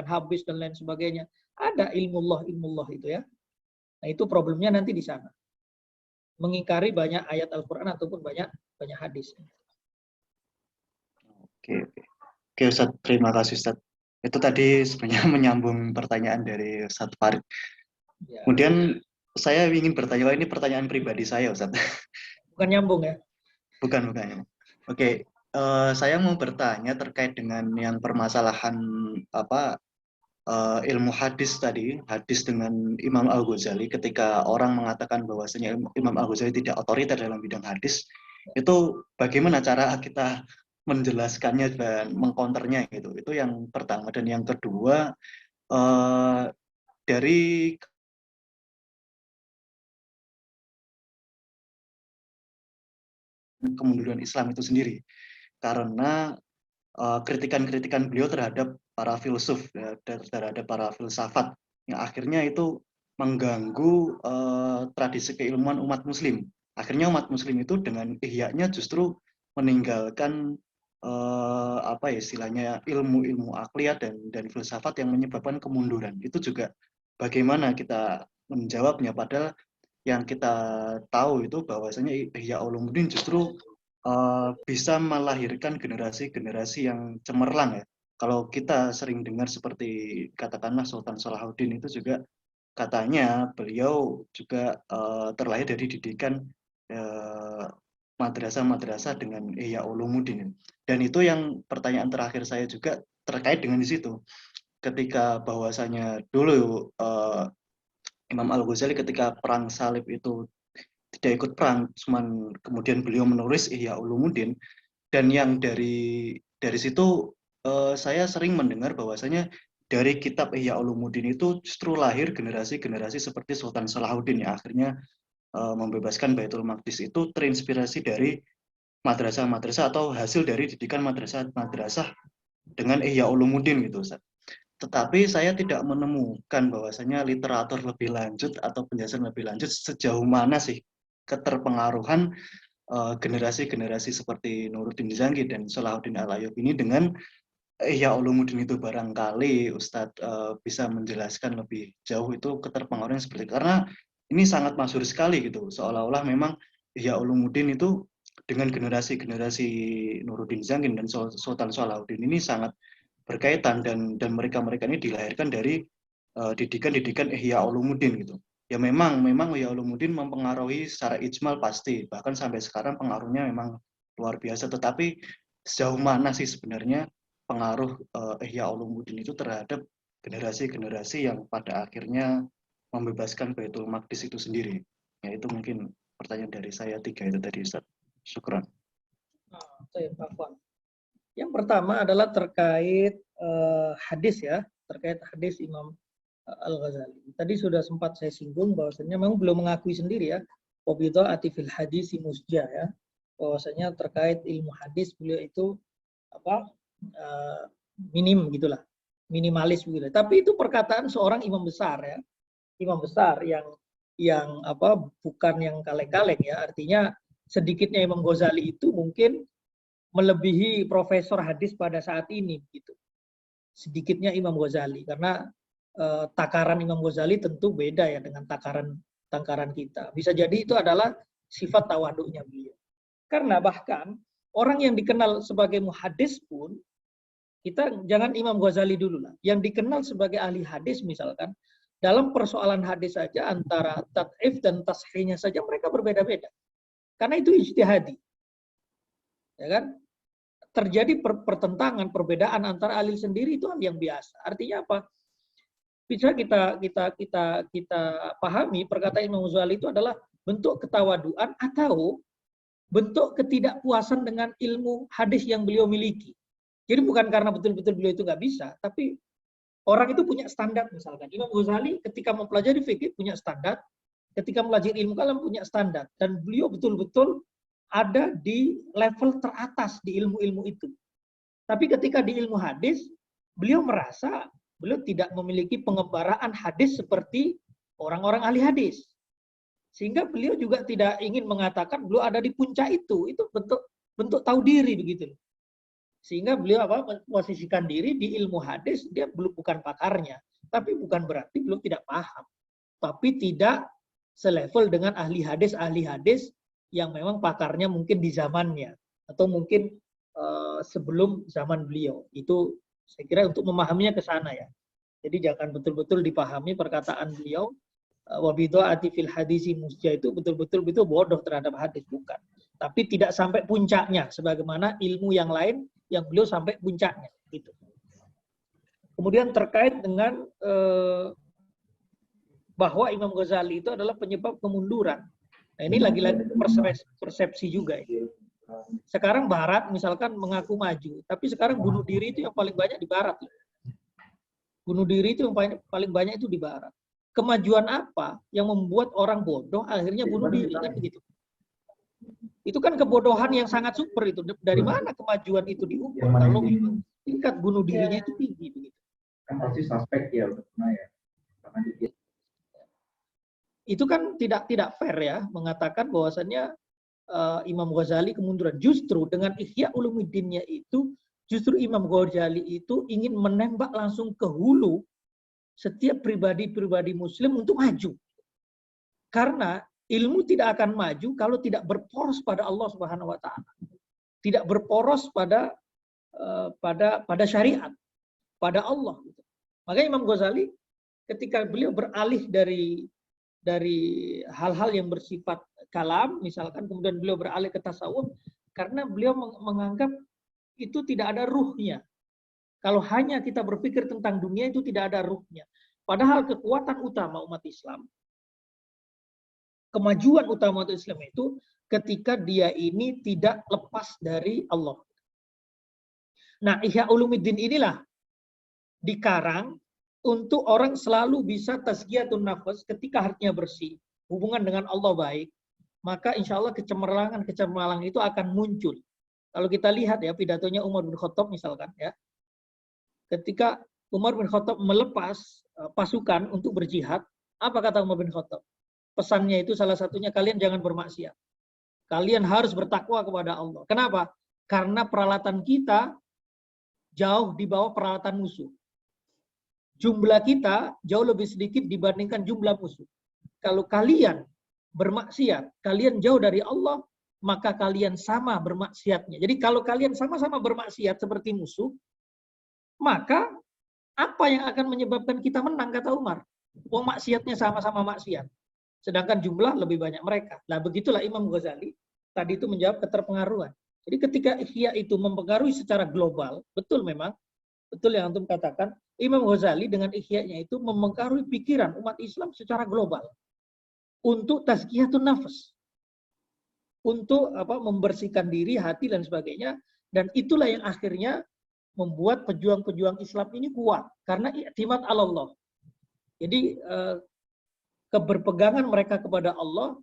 habis dan lain sebagainya. Ada ilmu Allah itu ya. Nah itu problemnya nanti di sana. Mengingkari banyak ayat Al-Quran ataupun banyak hadis. Oke Ustaz, terima kasih Ustaz. Itu tadi sebenarnya menyambung pertanyaan dari Ustaz Farid. Ya. Kemudian saya ingin bertanya, ini pertanyaan pribadi saya Ustaz. Bukan nyambung ya? Bukan. Oke, saya mau bertanya terkait dengan yang permasalahan ilmu hadis tadi, hadis dengan Imam Al-Ghazali, ketika orang mengatakan bahwasanya Imam Al-Ghazali tidak otoriter dalam bidang hadis, itu bagaimana cara kita menjelaskannya dan mengcounternya gitu. Itu yang pertama. Dan yang kedua, dari kemunduran Islam itu sendiri. Karena kritikan-kritikan beliau terhadap para filsuf, terhadap para filsafat, yang akhirnya itu mengganggu tradisi keilmuan umat muslim. Akhirnya umat muslim itu dengan ihya-nya justru meninggalkan istilahnya ilmu-ilmu akliyah dan filsafat yang menyebabkan kemunduran. Itu juga bagaimana kita menjawabnya, padahal yang kita tahu itu bahwasanya Ihya Ulumuddin justru bisa melahirkan generasi-generasi yang cemerlang ya. Kalau kita sering dengar seperti katakanlah Sultan Salahuddin itu juga katanya beliau juga terlahir dari didikan madrasah-madrasah dengan Ihya Ulumuddin. Dan itu yang pertanyaan terakhir saya juga terkait dengan di situ. Ketika bahwasanya dulu Imam Al-Ghazali ketika perang salib itu tidak ikut perang, cuman kemudian beliau menulis Ihya Ulumuddin, dan yang dari situ saya sering mendengar bahwasanya dari kitab Ihya Ulumuddin itu justru lahir generasi-generasi seperti Sultan Salahuddin yang akhirnya membebaskan Baitul Maqdis, itu terinspirasi dari madrasah-madrasah atau hasil dari didikan madrasah-madrasah dengan Ihya Ulumuddin gitu Ustaz. Tetapi saya tidak menemukan bahwasanya literatur lebih lanjut atau penjelasan lebih lanjut sejauh mana sih keterpengaruhan generasi-generasi seperti Nuruddin Zanggi dan Salahuddin Al-Ayyubi ini dengan Ihya Ulumuddin itu. Barangkali Ustadz bisa menjelaskan lebih jauh itu keterpengaruhan seperti itu. Karena ini sangat masyhur sekali gitu, seolah-olah memang Ihya Ulumuddin itu dengan generasi-generasi Nuruddin Zanggi dan Sultan Salahuddin ini sangat berkaitan, dan mereka ini dilahirkan dari didikan-didikan Ihya Ulumuddin gitu. Ya memang Ihya Ulumuddin mempengaruhi secara ijmal pasti, bahkan sampai sekarang pengaruhnya memang luar biasa. Tetapi sejauh mana sih sebenarnya pengaruh Ihya Ulumuddin itu terhadap generasi-generasi yang pada akhirnya membebaskan Baitul Maqdis itu sendiri? Ya itu mungkin pertanyaan dari saya 3 itu tadi Ustaz. Syukran. Yang pertama adalah terkait hadis ya, terkait hadis Imam Al-Ghazali. Tadi sudah sempat saya singgung bahwasanya memang belum mengakui sendiri ya, wabidha'ati fil hadisi musja ya, bahwasanya terkait ilmu hadis beliau itu minim gitulah, minimalis begitu. Tapi itu perkataan seorang imam besar ya, imam besar yang bukan yang kaleng-kaleng ya. Artinya sedikitnya Imam Ghazali itu mungkin melebihi profesor hadis pada saat ini gitu. Sedikitnya Imam Ghazali, karena takaran Imam Ghazali tentu beda ya dengan takaran kita. Bisa jadi itu adalah sifat tawaduknya beliau. Karena bahkan orang yang dikenal sebagai muhaddis pun, kita jangan Imam Ghazali dulu lah. Yang dikenal sebagai ahli hadis misalkan, dalam persoalan hadis saja antara tad'if dan tashihnya saja mereka berbeda-beda. Karena itu ijtihadi. Ya kan? Terjadi pertentangan, perbedaan antara ahli sendiri itu hal yang biasa. Artinya apa? Bisa kita pahami perkataan Imam Ghazali itu adalah bentuk ketawaduan atau bentuk ketidakpuasan dengan ilmu hadis yang beliau miliki. Jadi bukan karena betul-betul beliau itu nggak bisa, tapi orang itu punya standar misalkan. Imam Ghazali ketika mempelajari fikih punya standar, ketika mempelajari ilmu kalam punya standar. Dan beliau betul-betul ada di level teratas di ilmu-ilmu itu. Tapi ketika di ilmu hadis, beliau merasa beliau tidak memiliki pengembaraan hadis seperti orang-orang ahli hadis. Sehingga beliau juga tidak ingin mengatakan beliau ada di puncak itu. Itu bentuk tahu diri begitu. Sehingga beliau posisikan diri di ilmu hadis, dia belum bukan pakarnya. Tapi bukan berarti beliau tidak paham. Tapi tidak selevel dengan ahli hadis yang memang pakarnya mungkin di zamannya. Atau mungkin sebelum zaman beliau. Itu saya kira untuk memahaminya ke sana ya. Jadi jangan betul-betul dipahami perkataan beliau, wabidha'ati fil hadisi musja itu betul-betul bodoh terhadap hadis. Bukan. Tapi tidak sampai puncaknya. Sebagaimana ilmu yang lain yang beliau sampai puncaknya gitu. Kemudian terkait dengan bahwa Imam Ghazali itu adalah penyebab kemunduran. Nah, ini lagi-lagi persepsi juga ya. Sekarang Barat misalkan mengaku maju, tapi sekarang bunuh diri itu yang paling banyak di Barat. Bunuh diri itu yang paling banyak itu di Barat. Kemajuan apa yang membuat orang bodoh akhirnya bunuh diri kan begitu. Itu kan kebodohan yang sangat super itu. Dari mana kemajuan itu diukur kalau memang tingkat bunuh dirinya itu tinggi begitu. Kan pasti suspek ya, ya. Itu kan tidak fair ya mengatakan bahwasannya Imam Ghazali kemunduran. Justru dengan Ihya Ulumuddinnya itu, justru Imam Ghazali itu ingin menembak langsung ke hulu setiap pribadi-pribadi Muslim untuk maju. Karena ilmu tidak akan maju kalau tidak berporos pada Allah Subhanahu wa taala. Tidak berporos pada syariat, pada Allah. Maka Imam Ghazali ketika beliau beralih dari hal-hal yang bersifat kalam, misalkan kemudian beliau beralih ke tasawuf, karena beliau menganggap itu tidak ada ruhnya. Kalau hanya kita berpikir tentang dunia itu tidak ada ruhnya. Padahal kekuatan utama umat Islam, kemajuan utama umat Islam itu ketika dia ini tidak lepas dari Allah. Nah, Ihya Ulumuddin inilah dikarang untuk orang selalu bisa tazkiyatun nafas ketika hatinya bersih, hubungan dengan Allah baik, maka insya Allah kecemerlangan itu akan muncul. Kalau kita lihat ya pidatonya Umar bin Khattab misalkan ya, ketika Umar bin Khattab melepas pasukan untuk berjihad, apa kata Umar bin Khattab? Pesannya itu salah satunya kalian jangan bermaksiat. Kalian harus bertakwa kepada Allah. Kenapa? Karena peralatan kita jauh di bawah peralatan musuh. Jumlah kita jauh lebih sedikit dibandingkan jumlah musuh. Kalau kalian bermaksiat, kalian jauh dari Allah, maka kalian sama bermaksiatnya. Jadi kalau kalian sama-sama bermaksiat seperti musuh, maka apa yang akan menyebabkan kita menang, kata Umar? Maksiatnya sama-sama maksiat. Sedangkan jumlah lebih banyak mereka. Nah begitulah Imam Ghazali tadi itu menjawab keterpengaruhan. Jadi ketika Ihya itu mempengaruhi secara global, betul memang, betul yang antum katakan, Imam Ghazali dengan Ihya-nya itu mempengaruhi pikiran umat Islam secara global untuk tazkiyatun nafas, untuk membersihkan diri, hati dan sebagainya. Dan itulah yang akhirnya membuat pejuang-pejuang Islam ini kuat karena i'timad 'ala Allah. Jadi keberpegangan mereka kepada Allah,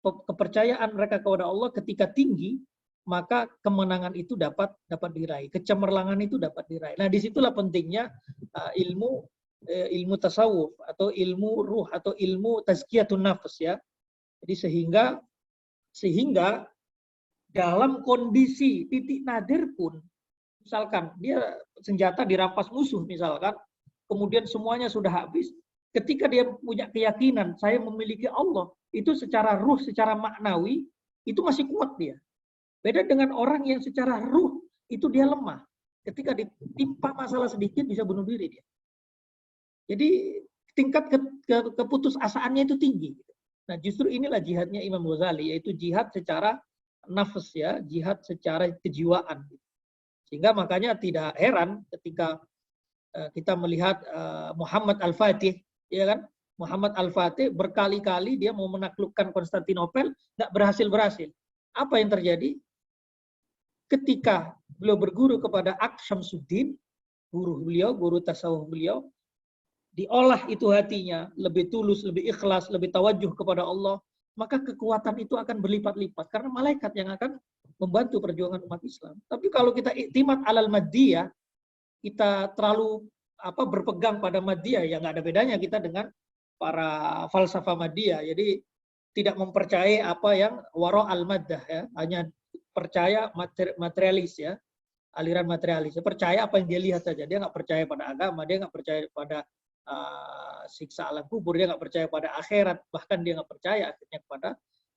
kepercayaan mereka kepada Allah ketika tinggi, maka kemenangan itu dapat diraih, kecemerlangan itu dapat diraih. Nah, disitulah pentingnya ilmu tasawuf atau ilmu ruh atau ilmu tazkiyatun nafas ya. Jadi sehingga dalam kondisi titik nadir pun, misalkan dia senjata dirampas musuh misalkan, kemudian semuanya sudah habis, ketika dia punya keyakinan saya memiliki Allah, itu secara ruh, secara maknawi itu masih kuat dia. Beda dengan orang yang secara ruh itu dia lemah. Ketika ditimpa masalah sedikit bisa bunuh diri dia. Jadi tingkat keputusasaannya itu tinggi. Nah, justru inilah jihadnya Imam Ghazali, yaitu jihad secara nafas ya, jihad secara kejiwaan. Sehingga makanya tidak heran ketika kita melihat Muhammad Al-Fatih, ya kan? Muhammad Al-Fatih berkali-kali dia mau menaklukkan Konstantinopel, nggak berhasil-berhasil. Apa yang terjadi? Ketika beliau berguru kepada Aqsh Syamsuddin, guru beliau, guru tasawuf beliau, diolah itu hatinya, lebih tulus, lebih ikhlas, lebih tawajuh kepada Allah, maka kekuatan itu akan berlipat-lipat. Karena malaikat yang akan membantu perjuangan umat Islam. Tapi kalau kita iktimat alal maddiyah, kita terlalu berpegang pada maddiyah, ya nggak ada bedanya kita dengan para falsafah maddiyah. Jadi tidak mempercayai apa yang wara al-maddah, ya, hanya percaya materialis ya, aliran materialis. Percaya apa yang dia lihat saja. Dia nggak percaya pada agama, dia nggak percaya pada siksa alam kubur, dia nggak percaya pada akhirat, bahkan dia nggak percaya akhirnya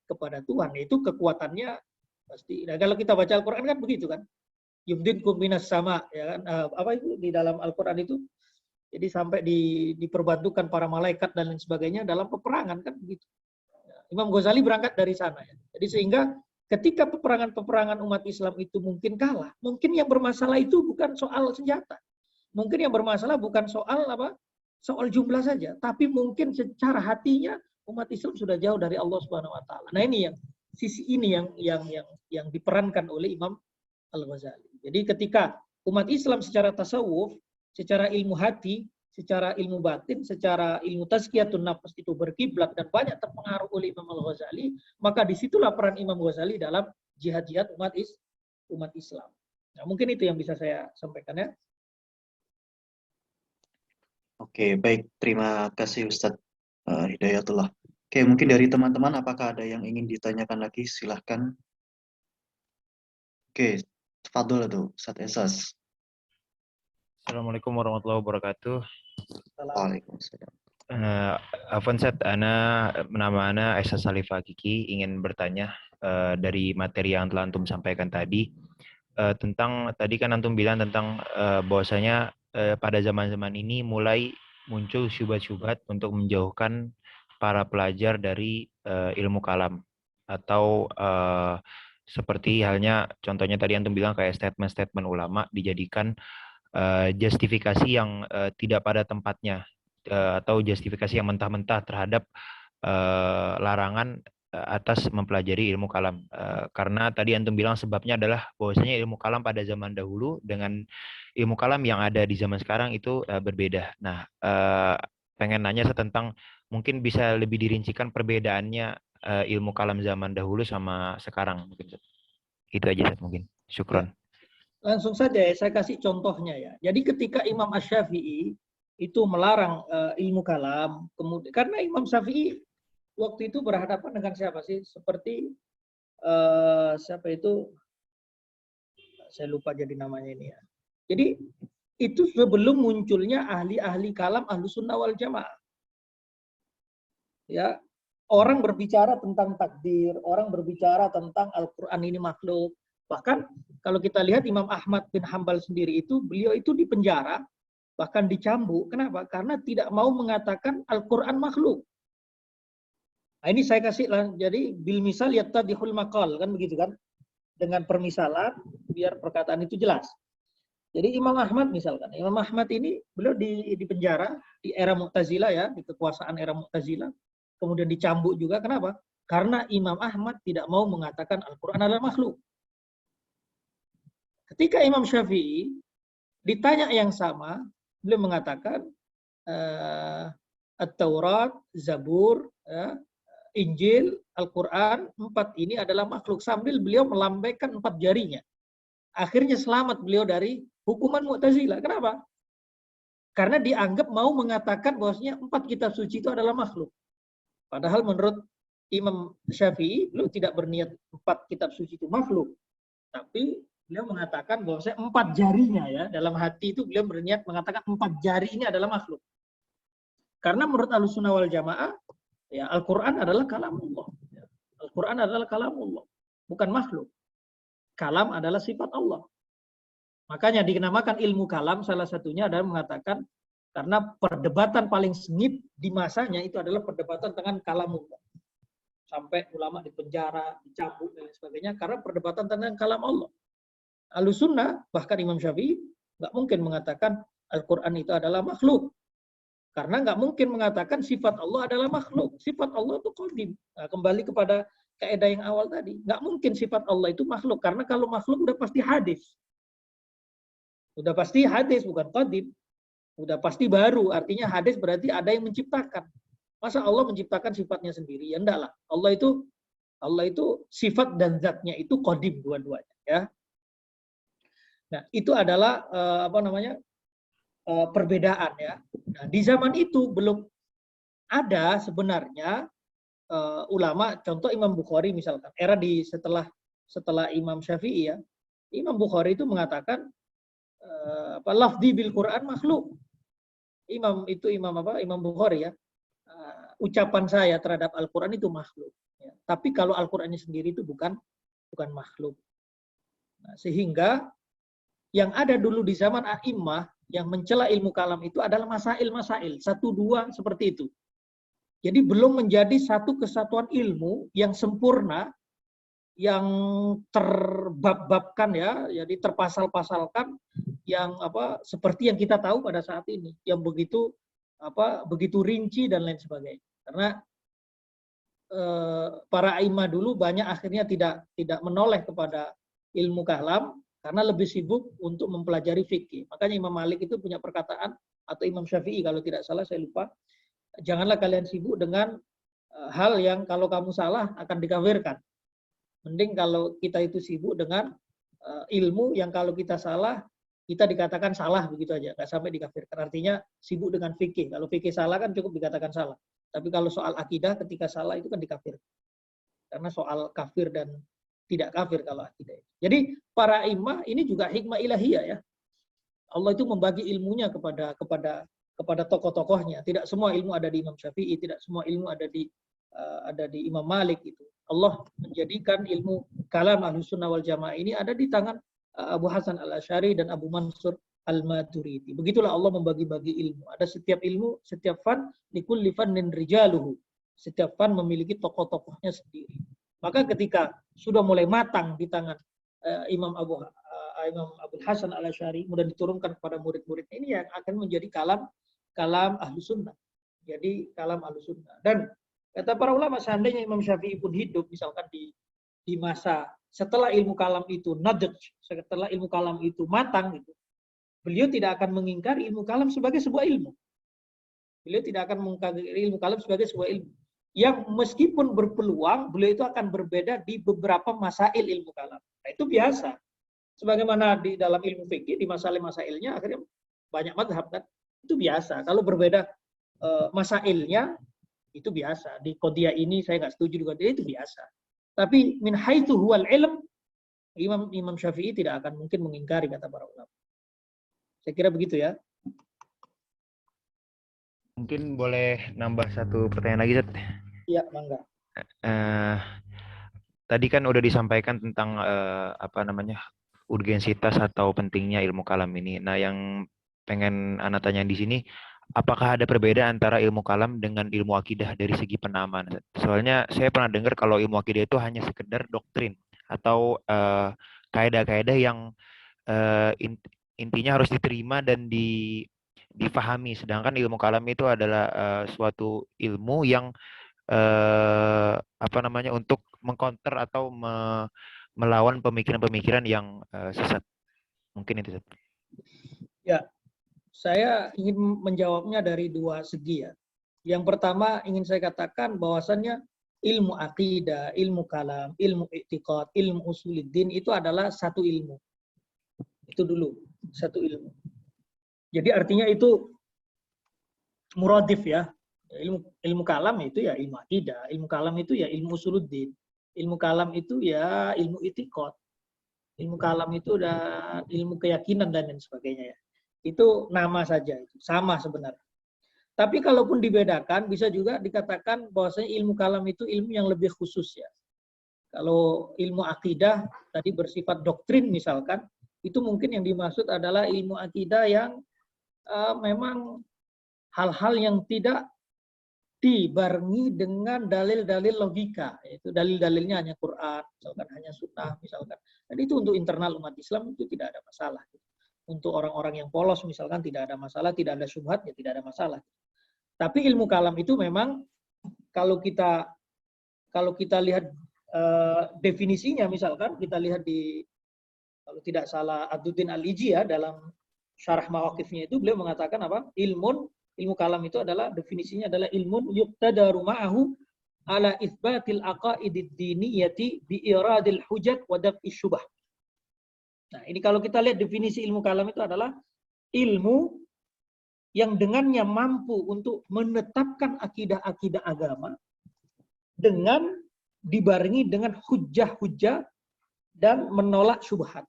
kepada Tuhan. Itu kekuatannya pasti. Nah, kalau kita baca Al-Quran kan begitu kan, yumdinkum minas sama, ya kan, apa itu di dalam Al-Quran itu, jadi sampai diperbantukan para malaikat dan lain sebagainya dalam peperangan kan begitu. Imam Ghazali berangkat dari sana ya. Jadi sehingga ketika peperangan umat Islam itu mungkin kalah, mungkin yang bermasalah itu bukan soal senjata, mungkin yang bermasalah bukan soal jumlah saja, tapi mungkin secara hatinya umat Islam sudah jauh dari Allah Subhanahu Wa Taala. Nah ini sisi ini yang diperankan oleh Imam Al-Ghazali. Jadi ketika umat Islam secara tasawuf, secara ilmu hati, secara ilmu batin, secara ilmu tazkiyatun nafs itu berkiblat dan banyak terpengaruh oleh Imam Al-Ghazali, maka disitulah peran Imam Ghazali dalam jihad-jihad umat Islam. Nah, mungkin itu yang bisa saya sampaikan ya. Oke, baik. Terima kasih Ustadz Hidayatullah. Oke, mungkin dari teman-teman apakah ada yang ingin ditanyakan lagi? Silahkan. Oke, tafadhol itu Ustadz Esas. Assalamualaikum warahmatullahi wabarakatuh. Waalaikumsalam. Afwan Ustadz, nama ana Esas Salif Hakiki, ingin bertanya dari materi yang telah antum sampaikan tadi tentang, tadi kan antum bilang tentang bahwasanya pada zaman-zaman ini mulai muncul syubhat-syubhat untuk menjauhkan para pelajar dari ilmu kalam, atau seperti halnya contohnya tadi antum bilang kayak statement-statement ulama dijadikan justifikasi yang tidak pada tempatnya, atau justifikasi yang mentah-mentah terhadap larangan atas mempelajari ilmu kalam. Karena tadi antum bilang sebabnya adalah bahwasanya ilmu kalam pada zaman dahulu dengan ilmu kalam yang ada di zaman sekarang itu berbeda. Nah, pengen nanya tentang, mungkin bisa lebih dirincikan perbedaannya ilmu kalam zaman dahulu sama sekarang. Mungkin itu aja mungkin. Syukron. Langsung saja ya, saya kasih contohnya ya. Jadi ketika Imam Asy-Syafi'i itu melarang ilmu kalam, kemudian karena Imam Syafi'i waktu itu berhadapan dengan siapa sih? Seperti siapa itu? Saya lupa jadi namanya ini ya. Jadi itu sebelum munculnya ahli-ahli kalam ahlu sunnah wal jamaah. Ya, orang berbicara tentang takdir, orang berbicara tentang Al-Quran ini makhluk. Bahkan kalau kita lihat Imam Ahmad bin Hambal sendiri itu, beliau itu dipenjara, bahkan dicambuk. Kenapa? Karena tidak mau mengatakan Al-Quran makhluk. Nah, ini saya kasih, jadi bil misal yattadihul maqal, kan begitu kan? Dengan permisalan, biar perkataan itu jelas. Jadi Imam Ahmad misalkan, Imam Ahmad ini beliau di penjara di era Mu'tazilah ya, di kekuasaan era Mu'tazilah, kemudian dicambuk juga. Kenapa? Karena Imam Ahmad tidak mau mengatakan Al-Quran adalah makhluk. Ketika Imam Syafi'i ditanya yang sama, beliau mengatakan At-Taurat, Zabur, Injil, Al-Quran, 4 ini adalah makhluk, sambil beliau melambaikan 4 jarinya. Akhirnya selamat beliau dari hukuman Mu'tazilah. Kenapa? Karena dianggap mau mengatakan bahwasanya 4 kitab suci itu adalah makhluk. Padahal menurut Imam Syafi'i, beliau tidak berniat 4 kitab suci itu makhluk. Tapi beliau mengatakan bahwasanya 4 jarinya ya, dalam hati itu beliau berniat mengatakan 4 jari ini adalah makhluk. Karena menurut Ahlussunnah wal Jamaah, ya, Al-Quran adalah kalamullah. Al-Quran adalah kalamullah, bukan makhluk. Kalam adalah sifat Allah. Makanya dinamakan ilmu kalam, salah satunya adalah mengatakan Karena perdebatan paling sengit di masanya itu adalah perdebatan tentang kalamullah. Sampai ulama dipenjara, dicambuk, dan lain sebagainya, karena perdebatan tentang kalam Allah. Ahlussunnah, bahkan Imam Syafi'i, nggak mungkin mengatakan Al-Quran itu adalah makhluk. Karena nggak mungkin mengatakan sifat Allah adalah makhluk. Sifat Allah itu qadim. Nah, kembali kepada kaidah yang awal tadi. Nggak mungkin sifat Allah itu makhluk. Karena kalau makhluk udah pasti hadis. Udah pasti hadis, bukan qadim. Udah pasti baru. Artinya hadis berarti ada yang menciptakan. Masa Allah menciptakan sifatnya sendiri? Ya enggak lah. Allah itu sifat dan zatnya itu qadim dua-duanya. Ya. Nah, itu adalah perbedaan ya. Nah, di zaman itu belum ada sebenarnya ulama, contoh Imam Bukhari misalkan, era setelah Imam Syafi'i ya. Imam Bukhari itu mengatakan lafzi bil Quran makhluk. Imam Bukhari ya. Ucapan saya terhadap Al-Quran itu makhluk. Ya. Tapi kalau Al-Qurannya sendiri itu bukan makhluk. Nah, sehingga yang ada dulu di zaman a'immah yang mencela ilmu kalam itu adalah masail-masail. 1-2 seperti itu. Jadi belum menjadi satu kesatuan ilmu yang sempurna, yang terbab-babkan ya, jadi terpasal-pasalkan, yang seperti yang kita tahu pada saat ini, yang begitu rinci dan lain sebagainya. Karena para a'immah dulu banyak akhirnya tidak menoleh kepada ilmu kalam karena lebih sibuk untuk mempelajari fikih. Makanya Imam Malik itu punya perkataan, atau Imam Syafi'i kalau tidak salah, saya lupa, janganlah kalian sibuk dengan hal yang kalau kamu salah akan dikafirkan. Mending kalau kita itu sibuk dengan ilmu yang kalau kita salah kita dikatakan salah begitu aja, nggak sampai dikafirkan. Artinya sibuk dengan fikih. Kalau fikih salah kan cukup dikatakan salah. Tapi kalau soal akidah ketika salah itu kan dikafirkan. Karena soal kafir dan tidak kafir kalau akidah. Jadi para imam ini juga hikmah ilahiyah ya. Allah itu membagi ilmunya kepada tokoh-tokohnya. Tidak semua ilmu ada di Imam Syafi'i, tidak semua ilmu ada di Imam Malik itu. Allah menjadikan ilmu kalam Ahlussunnah wal Jamaah ini ada di tangan Abu Hasan Al-Asy'ari dan Abu Mansur Al-Maturidi. Begitulah Allah membagi-bagi ilmu. Ada setiap ilmu, setiap fan, likulli fannin rijaluhu. Setiap fan memiliki tokoh-tokohnya sendiri. Maka ketika sudah mulai matang di tangan Imam Abu Hasan Al-Asy'ari, kemudian diturunkan kepada murid-murid, ini yang akan menjadi kalam Ahlussunnah. Jadi kalam Ahlussunnah. Dan kata para ulama, seandainya Imam Syafi'i pun hidup misalkan di masa setelah ilmu kalam itu nadj, setelah ilmu kalam itu matang gitu, beliau tidak akan mengingkari ilmu kalam sebagai sebuah ilmu. Beliau tidak akan mengingkari ilmu kalam sebagai sebuah ilmu. Yang meskipun berpeluang, beliau itu akan berbeda di beberapa masail ilmu kalam. Nah, itu biasa. Sebagaimana di dalam ilmu fikih, di masail-masailnya akhirnya banyak mazhab kan. Itu biasa. Kalau berbeda masailnya, itu biasa. Di qadiyah ini saya nggak setuju dengan dia, itu biasa. Tapi min haitsu huwal ilm, Imam Syafi'i tidak akan mungkin mengingkari kata para ulama. Saya kira begitu ya. Mungkin boleh nambah satu pertanyaan lagi, Zat? Iya, mangga. Tadi kan udah disampaikan tentang urgensitas atau pentingnya ilmu kalam ini. Nah, yang pengen Ana tanya di sini, apakah ada perbedaan antara ilmu kalam dengan ilmu akidah dari segi penamaan? Soalnya saya pernah dengar kalau ilmu akidah itu hanya sekedar doktrin atau kaidah-kaidah yang intinya harus diterima dan difahami. Sedangkan ilmu kalam itu adalah suatu ilmu yang untuk mengcounter atau melawan pemikiran-pemikiran yang sesat. Mungkin itu. Ya. Saya ingin menjawabnya dari dua segi ya. Yang pertama ingin saya katakan bahwasannya ilmu akidah, ilmu kalam, ilmu i'tiqad, ilmu usuluddin itu adalah satu ilmu. Itu dulu, satu ilmu. Jadi artinya itu muradif ya. Ilmu kalam itu ya ilmu akidah, ilmu kalam itu ya ilmu usuluddin. Ilmu kalam itu ya ilmu i'tiqad. Ilmu kalam itu dan ilmu keyakinan dan lain sebagainya ya. Itu nama saja, itu sama sebenarnya. Tapi kalaupun dibedakan, bisa juga dikatakan bahwasanya ilmu kalam itu ilmu yang lebih khusus ya. Kalau ilmu akidah tadi bersifat doktrin misalkan, itu mungkin yang dimaksud adalah ilmu akidah yang memang hal-hal yang tidak dibarengi dengan dalil-dalil logika, yaitu dalil-dalilnya hanya Quran, misalkan hanya sunnah, misalkan. Dan itu untuk internal umat Islam itu tidak ada masalah. Untuk orang-orang yang polos misalkan tidak ada masalah, tidak ada syubhat, ya tidak ada masalah. Tapi ilmu kalam itu memang kalau kita lihat definisinya, misalkan kita lihat di, kalau tidak salah, Ad-Duddin Al-Iji ya, dalam syarah mawaqifnya itu beliau mengatakan apa? Ilmu kalam itu adalah, definisinya adalah ilmun yuqtadaru ma'ahu ala itsbatil aqaidid diniyati bi iradil hujat wa daf'i syubah. Nah, ini kalau kita lihat definisi ilmu kalam itu adalah ilmu yang dengannya mampu untuk menetapkan akidah-akidah agama dengan dibarengi dengan hujjah-hujjah dan menolak syubhat.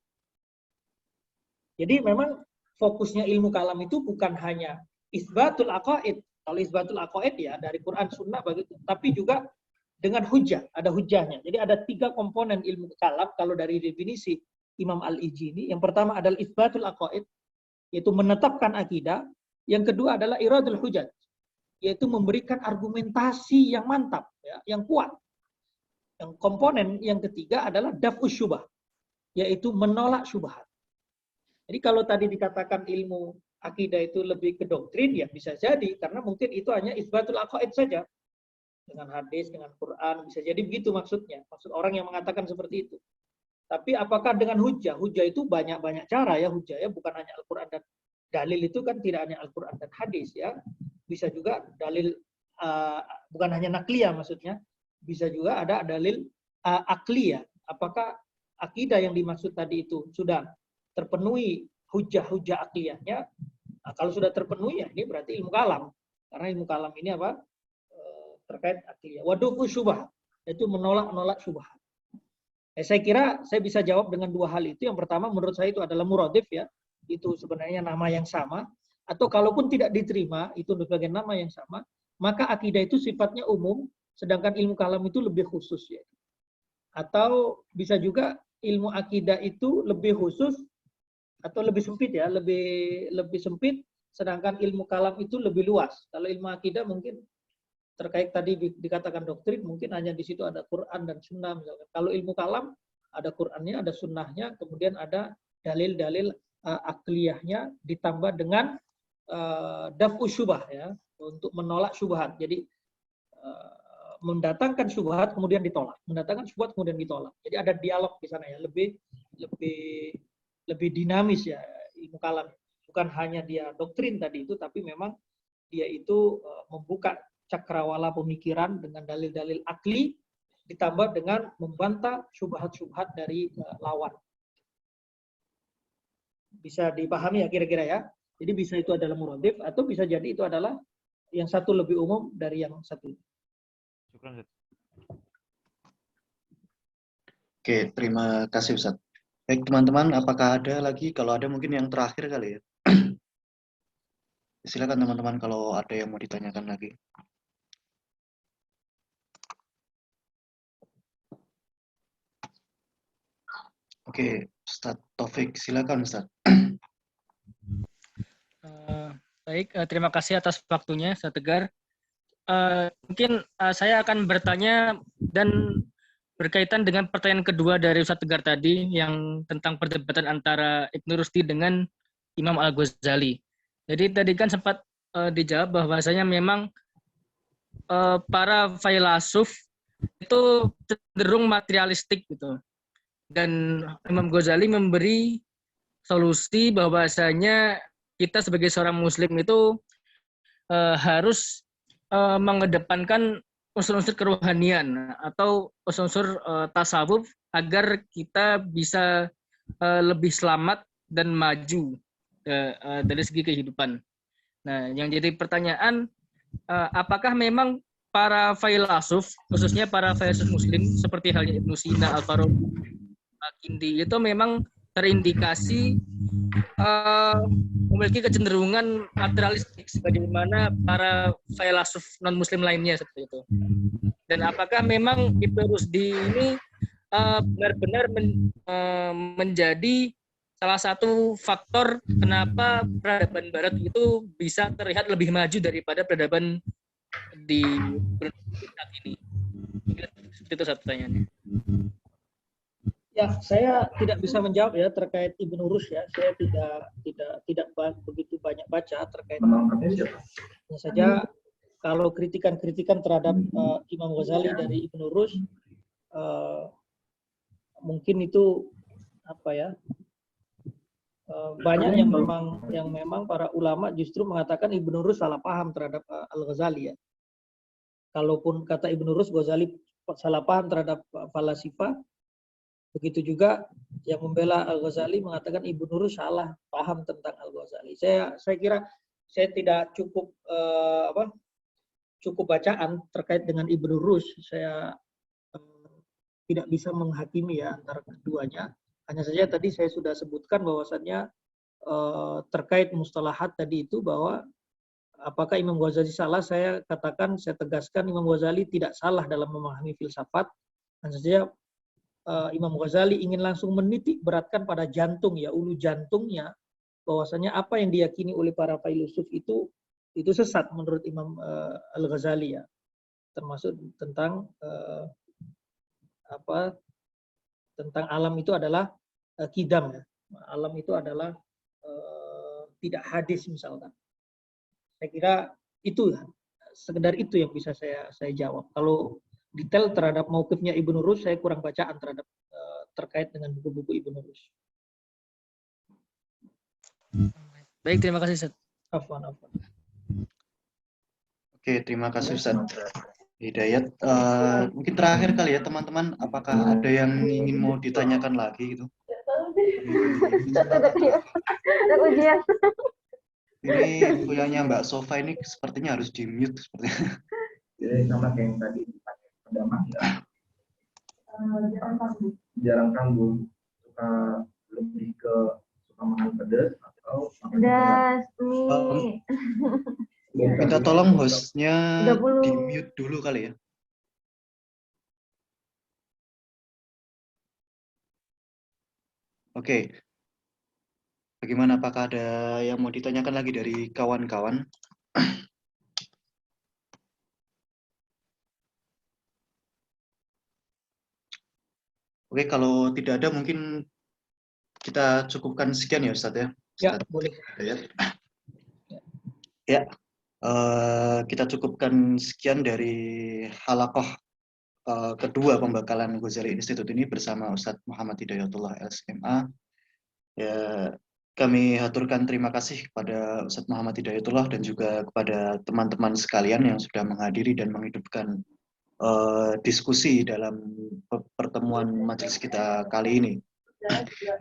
Jadi memang fokusnya ilmu kalam itu bukan hanya isbatul aqaid. Kalau isbatul aqaid ya dari Quran Sunnah begitu, tapi juga dengan hujjah, ada hujjahnya. Jadi ada 3 komponen ilmu kalam kalau dari definisi Imam Al-Iji ini. Yang pertama adalah isbatul aqaid, yaitu menetapkan akidah. Yang kedua adalah iradul hujjah, yaitu memberikan argumentasi yang mantap, ya, yang kuat. Yang komponen yang ketiga adalah daf'us syubah, yaitu menolak syubhat. Jadi kalau tadi dikatakan ilmu akidah itu lebih ke doktrin, ya bisa jadi karena mungkin itu hanya isbatul aqaid saja. Dengan hadis, dengan Quran, bisa jadi begitu maksudnya. Maksud orang yang mengatakan seperti itu. Tapi apakah dengan hujjah? Hujjah itu banyak-banyak cara ya, hujjah ya, bukan hanya Al-Quran dan dalil itu kan tidak hanya Al-Quran dan hadis ya. Bisa juga dalil bukan hanya nakliyah maksudnya, bisa juga ada dalil akliyah. Apakah akidah yang dimaksud tadi itu sudah terpenuhi hujjah-hujjah akliyahnya? Nah, kalau sudah terpenuhi ya ini berarti ilmu kalam. Karena ilmu kalam ini apa? Terkait akliyah. Wadufu syubhat, yaitu menolak syubhat. Saya kira saya bisa jawab dengan 2 hal itu. Yang pertama menurut saya itu adalah muradif ya. Itu sebenarnya nama yang sama. Atau kalaupun tidak diterima itu sebagai nama yang sama, maka akidah itu sifatnya umum, sedangkan ilmu kalam itu lebih khusus ya. Atau bisa juga ilmu akidah itu lebih khusus atau lebih sempit ya, lebih sempit, sedangkan ilmu kalam itu lebih luas. Kalau ilmu akidah mungkin terkait tadi dikatakan doktrin, mungkin hanya di situ ada Quran dan Sunnah misalkan. Kalau ilmu kalam ada Qurannya, ada Sunnahnya, kemudian ada dalil-dalil akliyahnya ditambah dengan daf'u syubah ya, untuk menolak syubhat. Jadi mendatangkan syubhat kemudian ditolak, mendatangkan syubhat kemudian ditolak. Jadi ada dialog di sana ya, lebih dinamis ya ilmu kalam. Bukan hanya dia doktrin tadi itu, tapi memang dia itu membuka cakrawala pemikiran dengan dalil-dalil akli ditambah dengan membantah syubhat-syubhat dari lawan. Bisa dipahami ya kira-kira ya. Jadi bisa itu adalah muradif atau bisa jadi itu adalah yang satu lebih umum dari yang satu. Oke, terima kasih Ustaz. Baik teman-teman, apakah ada lagi? Kalau ada mungkin yang terakhir kali ya. Silakan teman-teman kalau ada yang mau ditanyakan lagi. Oke, Ustaz Taufik, silakan Ustaz. Baik, terima kasih atas waktunya, Ustaz Tegar. Mungkin saya akan bertanya dan berkaitan dengan pertanyaan kedua dari Ustaz Tegar tadi yang tentang perdebatan antara Ibnu Rushdi dengan Imam Al-Ghazali. Jadi tadi kan sempat dijawab bahwasanya memang para filsuf itu cenderung materialistik gitu. Dan Imam Ghazali memberi solusi bahwasanya kita sebagai seorang muslim itu harus mengedepankan unsur-unsur kerohanian atau unsur-unsur tasawuf agar kita bisa lebih selamat dan maju dari segi kehidupan. Nah, yang jadi pertanyaan, apakah memang para filsuf, khususnya para filsuf muslim seperti halnya Ibnu Sina, Al-Farabi, Al-Kindi itu memang terindikasi memiliki kecenderungan materialistik sebagaimana para filsuf non-muslim lainnya seperti itu. Dan apakah memang Ibnu Rushdi ini benar-benar menjadi salah satu faktor kenapa peradaban Barat itu bisa terlihat lebih maju daripada peradaban di saat ini. Seperti itu satu pertanyaannya. Ya, saya tidak bisa menjawab ya terkait Ibnu Rushd ya. Saya tidak begitu banyak baca terkait Ibnu Rushd. Hanya saja kalau kritikan-kritikan terhadap Imam Ghazali dari Ibnu Rushd mungkin itu apa ya? Banyak yang memang para ulama justru mengatakan Ibnu Rushd salah paham terhadap Al-Ghazali ya. Kalaupun kata Ibnu Rushd Ghazali salah paham terhadap falasifah, begitu juga yang membela Al-Ghazali mengatakan Ibnu Rushd salah paham tentang Al-Ghazali. Saya kira saya tidak cukup cukup bacaan terkait dengan Ibnu Rushd. Saya tidak bisa menghakimi ya antara keduanya. Hanya saja tadi saya sudah sebutkan bahwasannya terkait mustalahat tadi itu bahwa apakah Imam Ghazali salah, saya tegaskan Imam Ghazali tidak salah dalam memahami filsafat. Hanya saja Imam Ghazali ingin langsung menitik beratkan pada jantung ya, ulu jantungnya, bahwasanya apa yang diyakini oleh para filosof itu sesat menurut Imam Al-Ghazali ya, termasuk tentang tentang alam itu adalah kidam ya, alam itu adalah tidak hadis misalkan. Saya kira itu sekedar itu yang bisa saya jawab. Kalau detail terhadap mauqifnya Ibnu Rushd saya kurang bacaan terhadap terkait dengan buku-buku Ibnu Rushd. Baik, terima kasih Ustaz. Afwan. Oke, terima kasih Ustaz Hidayat. Mungkin terakhir kali ya teman-teman, apakah ada yang ingin mau ditanyakan lagi gitu? Ini punyanya Mbak Sofa ini sepertinya harus di-mute sepertinya. Jadi sama kayak yang tadi pertama jarang kambuh, suka lebih ke suka makan pedas atau pedas mie. Minta tolong hostnya di-mute dulu kali ya. Oke. Bagaimana, apakah ada yang mau ditanyakan lagi dari kawan-kawan? Oke, kalau tidak ada mungkin kita cukupkan sekian ya Ustadz ya. Ya, boleh. Ya, kita cukupkan sekian dari halaqah kedua pembekalan Ghazali Institute ini bersama Ustadz Muhammad Hidayatullah LSMA. Ya, kami haturkan terima kasih kepada Ustadz Muhammad Hidayatullah dan juga kepada teman-teman sekalian yang sudah menghadiri dan menghidupkan diskusi dalam pertemuan majelis kita kali ini.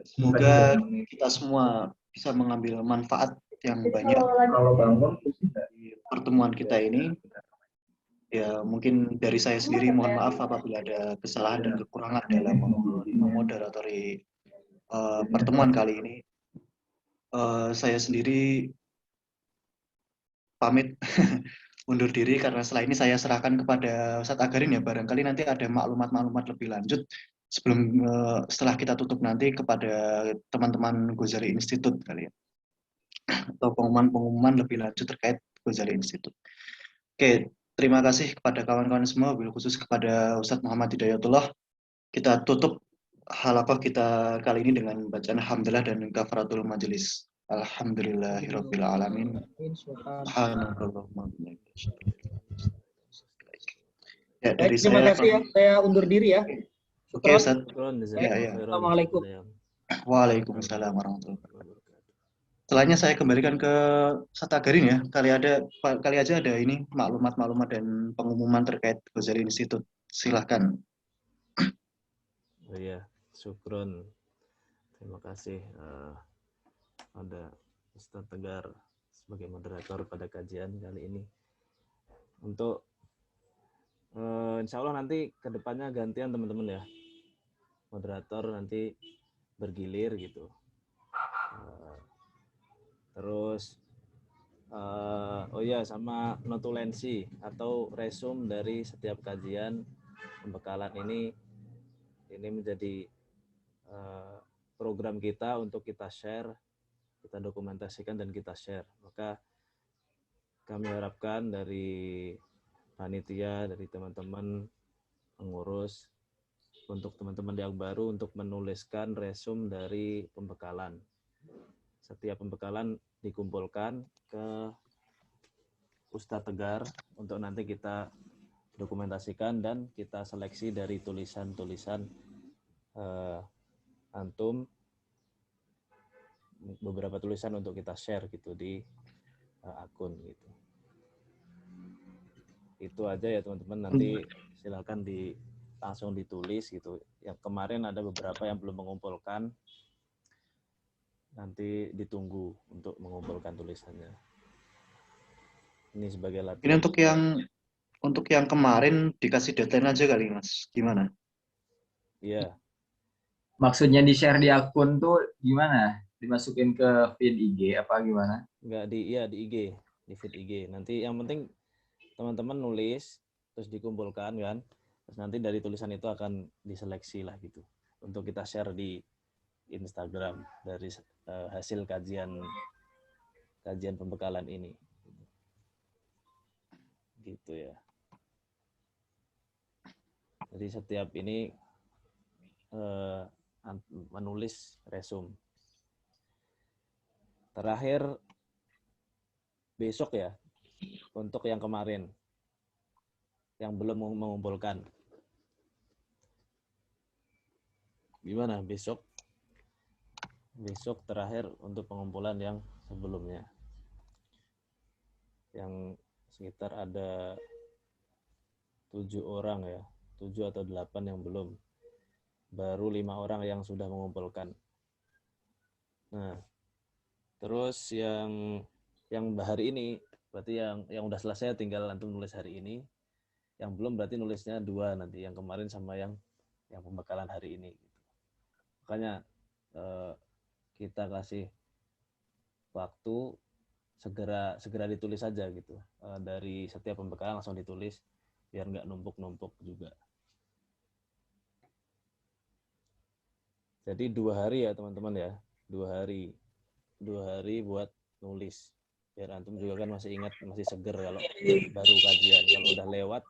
Semoga kita semua bisa mengambil manfaat yang banyak dari pertemuan kita ini. Ya, mungkin dari saya sendiri mohon maaf apabila ada kesalahan dan kekurangan dalam memoderatori pertemuan kali ini. Saya sendiri pamit undur diri karena setelah ini saya serahkan kepada Ustadz Agarin ya, barangkali nanti ada maklumat-maklumat lebih lanjut setelah kita tutup nanti kepada teman-teman Ghazali Institute kali ya, atau pengumuman lebih lanjut terkait Ghazali Institute. Oke, terima kasih kepada kawan-kawan semua, wabil khusus kepada Ustadz Muhammad Hidayatullah. Kita tutup halaqah kita kali ini dengan bacaan hamdalah dan kafaratul majelis. Alhamdulillahirabbil alamin. Subhanallahumma ya, dari terima kasih ya, saya undur diri ya. Oke, Ustaz. Ya. Assalamualaikum. Waalaikumsalam warahmatullahi wabarakatuh. Setelahnya saya kembalikan ke Ustaz Agarin ya. Kali aja ada ini maklumat-maklumat dan pengumuman terkait Ghazali Institute. Silahkan. Oh iya, syukron. Terima kasih pada Ustadz Tegar sebagai moderator pada kajian kali ini. Untuk insya Allah nanti kedepannya gantian teman-teman ya. Moderator nanti bergilir gitu. Terus oh ya, sama notulensi atau resume dari setiap kajian pembekalan ini menjadi program kita untuk kita share, kita dokumentasikan dan kita share. Maka kami harapkan dari panitia, dari teman-teman pengurus, untuk teman-teman yang baru untuk menuliskan resume dari pembekalan. Setiap pembekalan dikumpulkan ke Ustadz Tegar untuk nanti kita dokumentasikan dan kita seleksi dari tulisan-tulisan antum, beberapa tulisan untuk kita share gitu di akun gitu. Itu aja ya teman-teman, nanti silakan langsung ditulis gitu. Yang kemarin ada beberapa yang belum mengumpulkan, nanti ditunggu untuk mengumpulkan tulisannya. Ini sebagai latihan. Ini untuk yang kemarin dikasih deadline aja kali Mas, gimana? Iya. Maksudnya di-share di akun tuh gimana? Dimasukin ke feed IG apa gimana? Enggak, di IG, di feed IG. Nanti yang penting teman-teman nulis, terus dikumpulkan kan. Terus nanti dari tulisan itu akan diseleksi lah gitu. Untuk kita share di Instagram dari hasil kajian pembekalan ini. Gitu ya. Jadi setiap ini menulis resume. Terakhir besok ya, untuk yang kemarin, yang belum mengumpulkan. Gimana besok? Besok terakhir untuk pengumpulan yang sebelumnya. Yang sekitar ada 7 orang ya, 7 atau 8 yang belum. Baru 5 orang yang sudah mengumpulkan. Nah, terus yang hari ini, berarti yang udah selesai tinggal antum nulis hari ini. Yang belum berarti nulisnya 2 nanti, yang kemarin sama yang pembekalan hari ini. Makanya kita kasih waktu segera ditulis saja gitu. Dari setiap pembekalan langsung ditulis biar nggak numpuk-numpuk juga. Jadi 2 hari ya teman-teman ya, 2 hari buat nulis. Biar antum juga kan masih ingat, masih seger kalau baru kajian. Kalau udah lewat,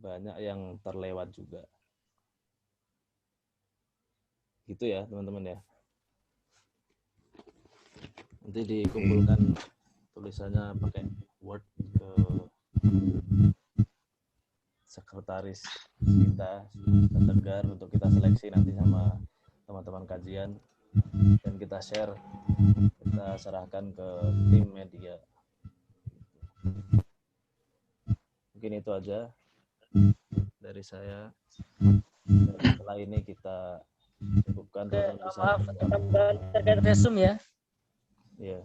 banyak yang terlewat juga. Gitu ya teman-teman ya. Nanti dikumpulkan tulisannya pakai Word ke sekretaris kita Tegar untuk kita seleksi nanti sama teman-teman kajian dan kita share, kita serahkan ke tim media. Mungkin itu aja dari saya. Setelah ini kita cukupkan. Maaf, terkait resume ya. Iya.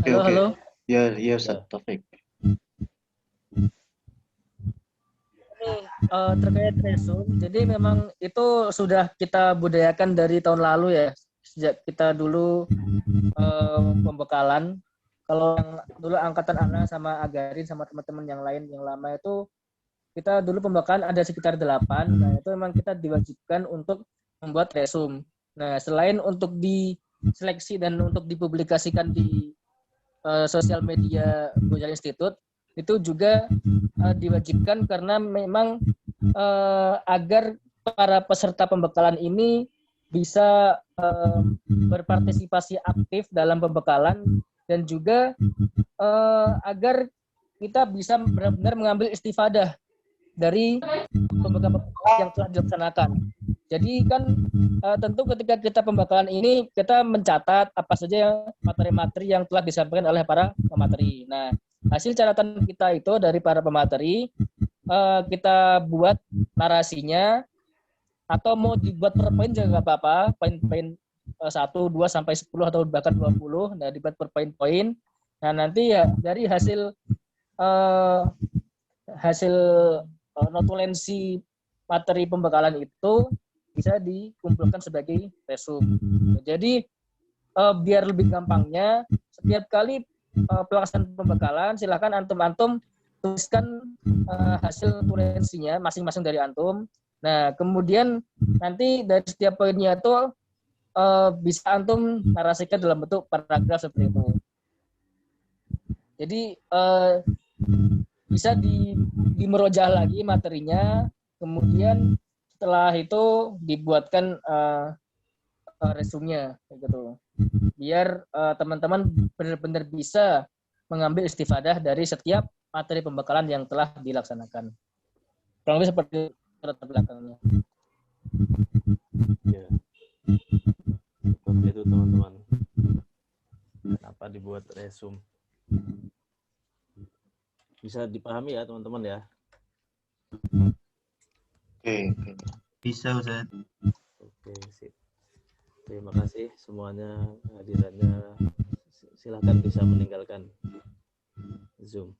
Halo. Ya Ustaz Taufik. Terkait resume, jadi memang itu sudah kita budayakan dari tahun lalu ya, sejak kita dulu pembekalan. Kalau yang dulu angkatan Ana sama Agarin sama teman-teman yang lain yang lama itu, kita dulu pembekalan ada sekitar 8. Nah itu memang kita diwajibkan untuk membuat resume. Nah selain untuk diseleksi dan untuk dipublikasikan di sosial media Ghazali Institute, itu juga diwajibkan karena memang agar para peserta pembekalan ini bisa berpartisipasi aktif dalam pembekalan dan juga agar kita bisa benar-benar mengambil istifadah dari pembekalan yang telah dilaksanakan. Jadi kan tentu ketika kita pembekalan ini kita mencatat apa saja materi-materi yang telah disampaikan oleh para pemateri. Nah, hasil catatan kita itu dari para pemateri, kita buat narasinya atau mau dibuat per poin juga nggak apa-apa, poin-poin 1, 2 sampai 10 atau bahkan 20, nah dibuat per poin-poin. Nah, nanti ya dari hasil notulensi materi pembekalan itu bisa dikumpulkan sebagai resume. Jadi biar lebih gampangnya, setiap kali pelaksanaan pembekalan silakan antum-antum tuliskan hasil tulisannya masing-masing dari antum. Nah, kemudian nanti dari setiap poinnya itu bisa antum narasikan dalam bentuk paragraf seperti itu. Jadi bisa dimerojah lagi materinya, kemudian setelah itu dibuatkan resumenya gitu. Biar teman-teman benar-benar bisa mengambil istifadah dari setiap materi pembekalan yang telah dilaksanakan. Kurang lebih seperti latar belakangnya. Ya. Seperti itu teman-teman. Kenapa dibuat resume? Bisa dipahami ya teman-teman ya? Oke. Bisa Ustaz. Oke, sip. Terima kasih semuanya hadirannya. Silakan bisa meninggalkan Zoom.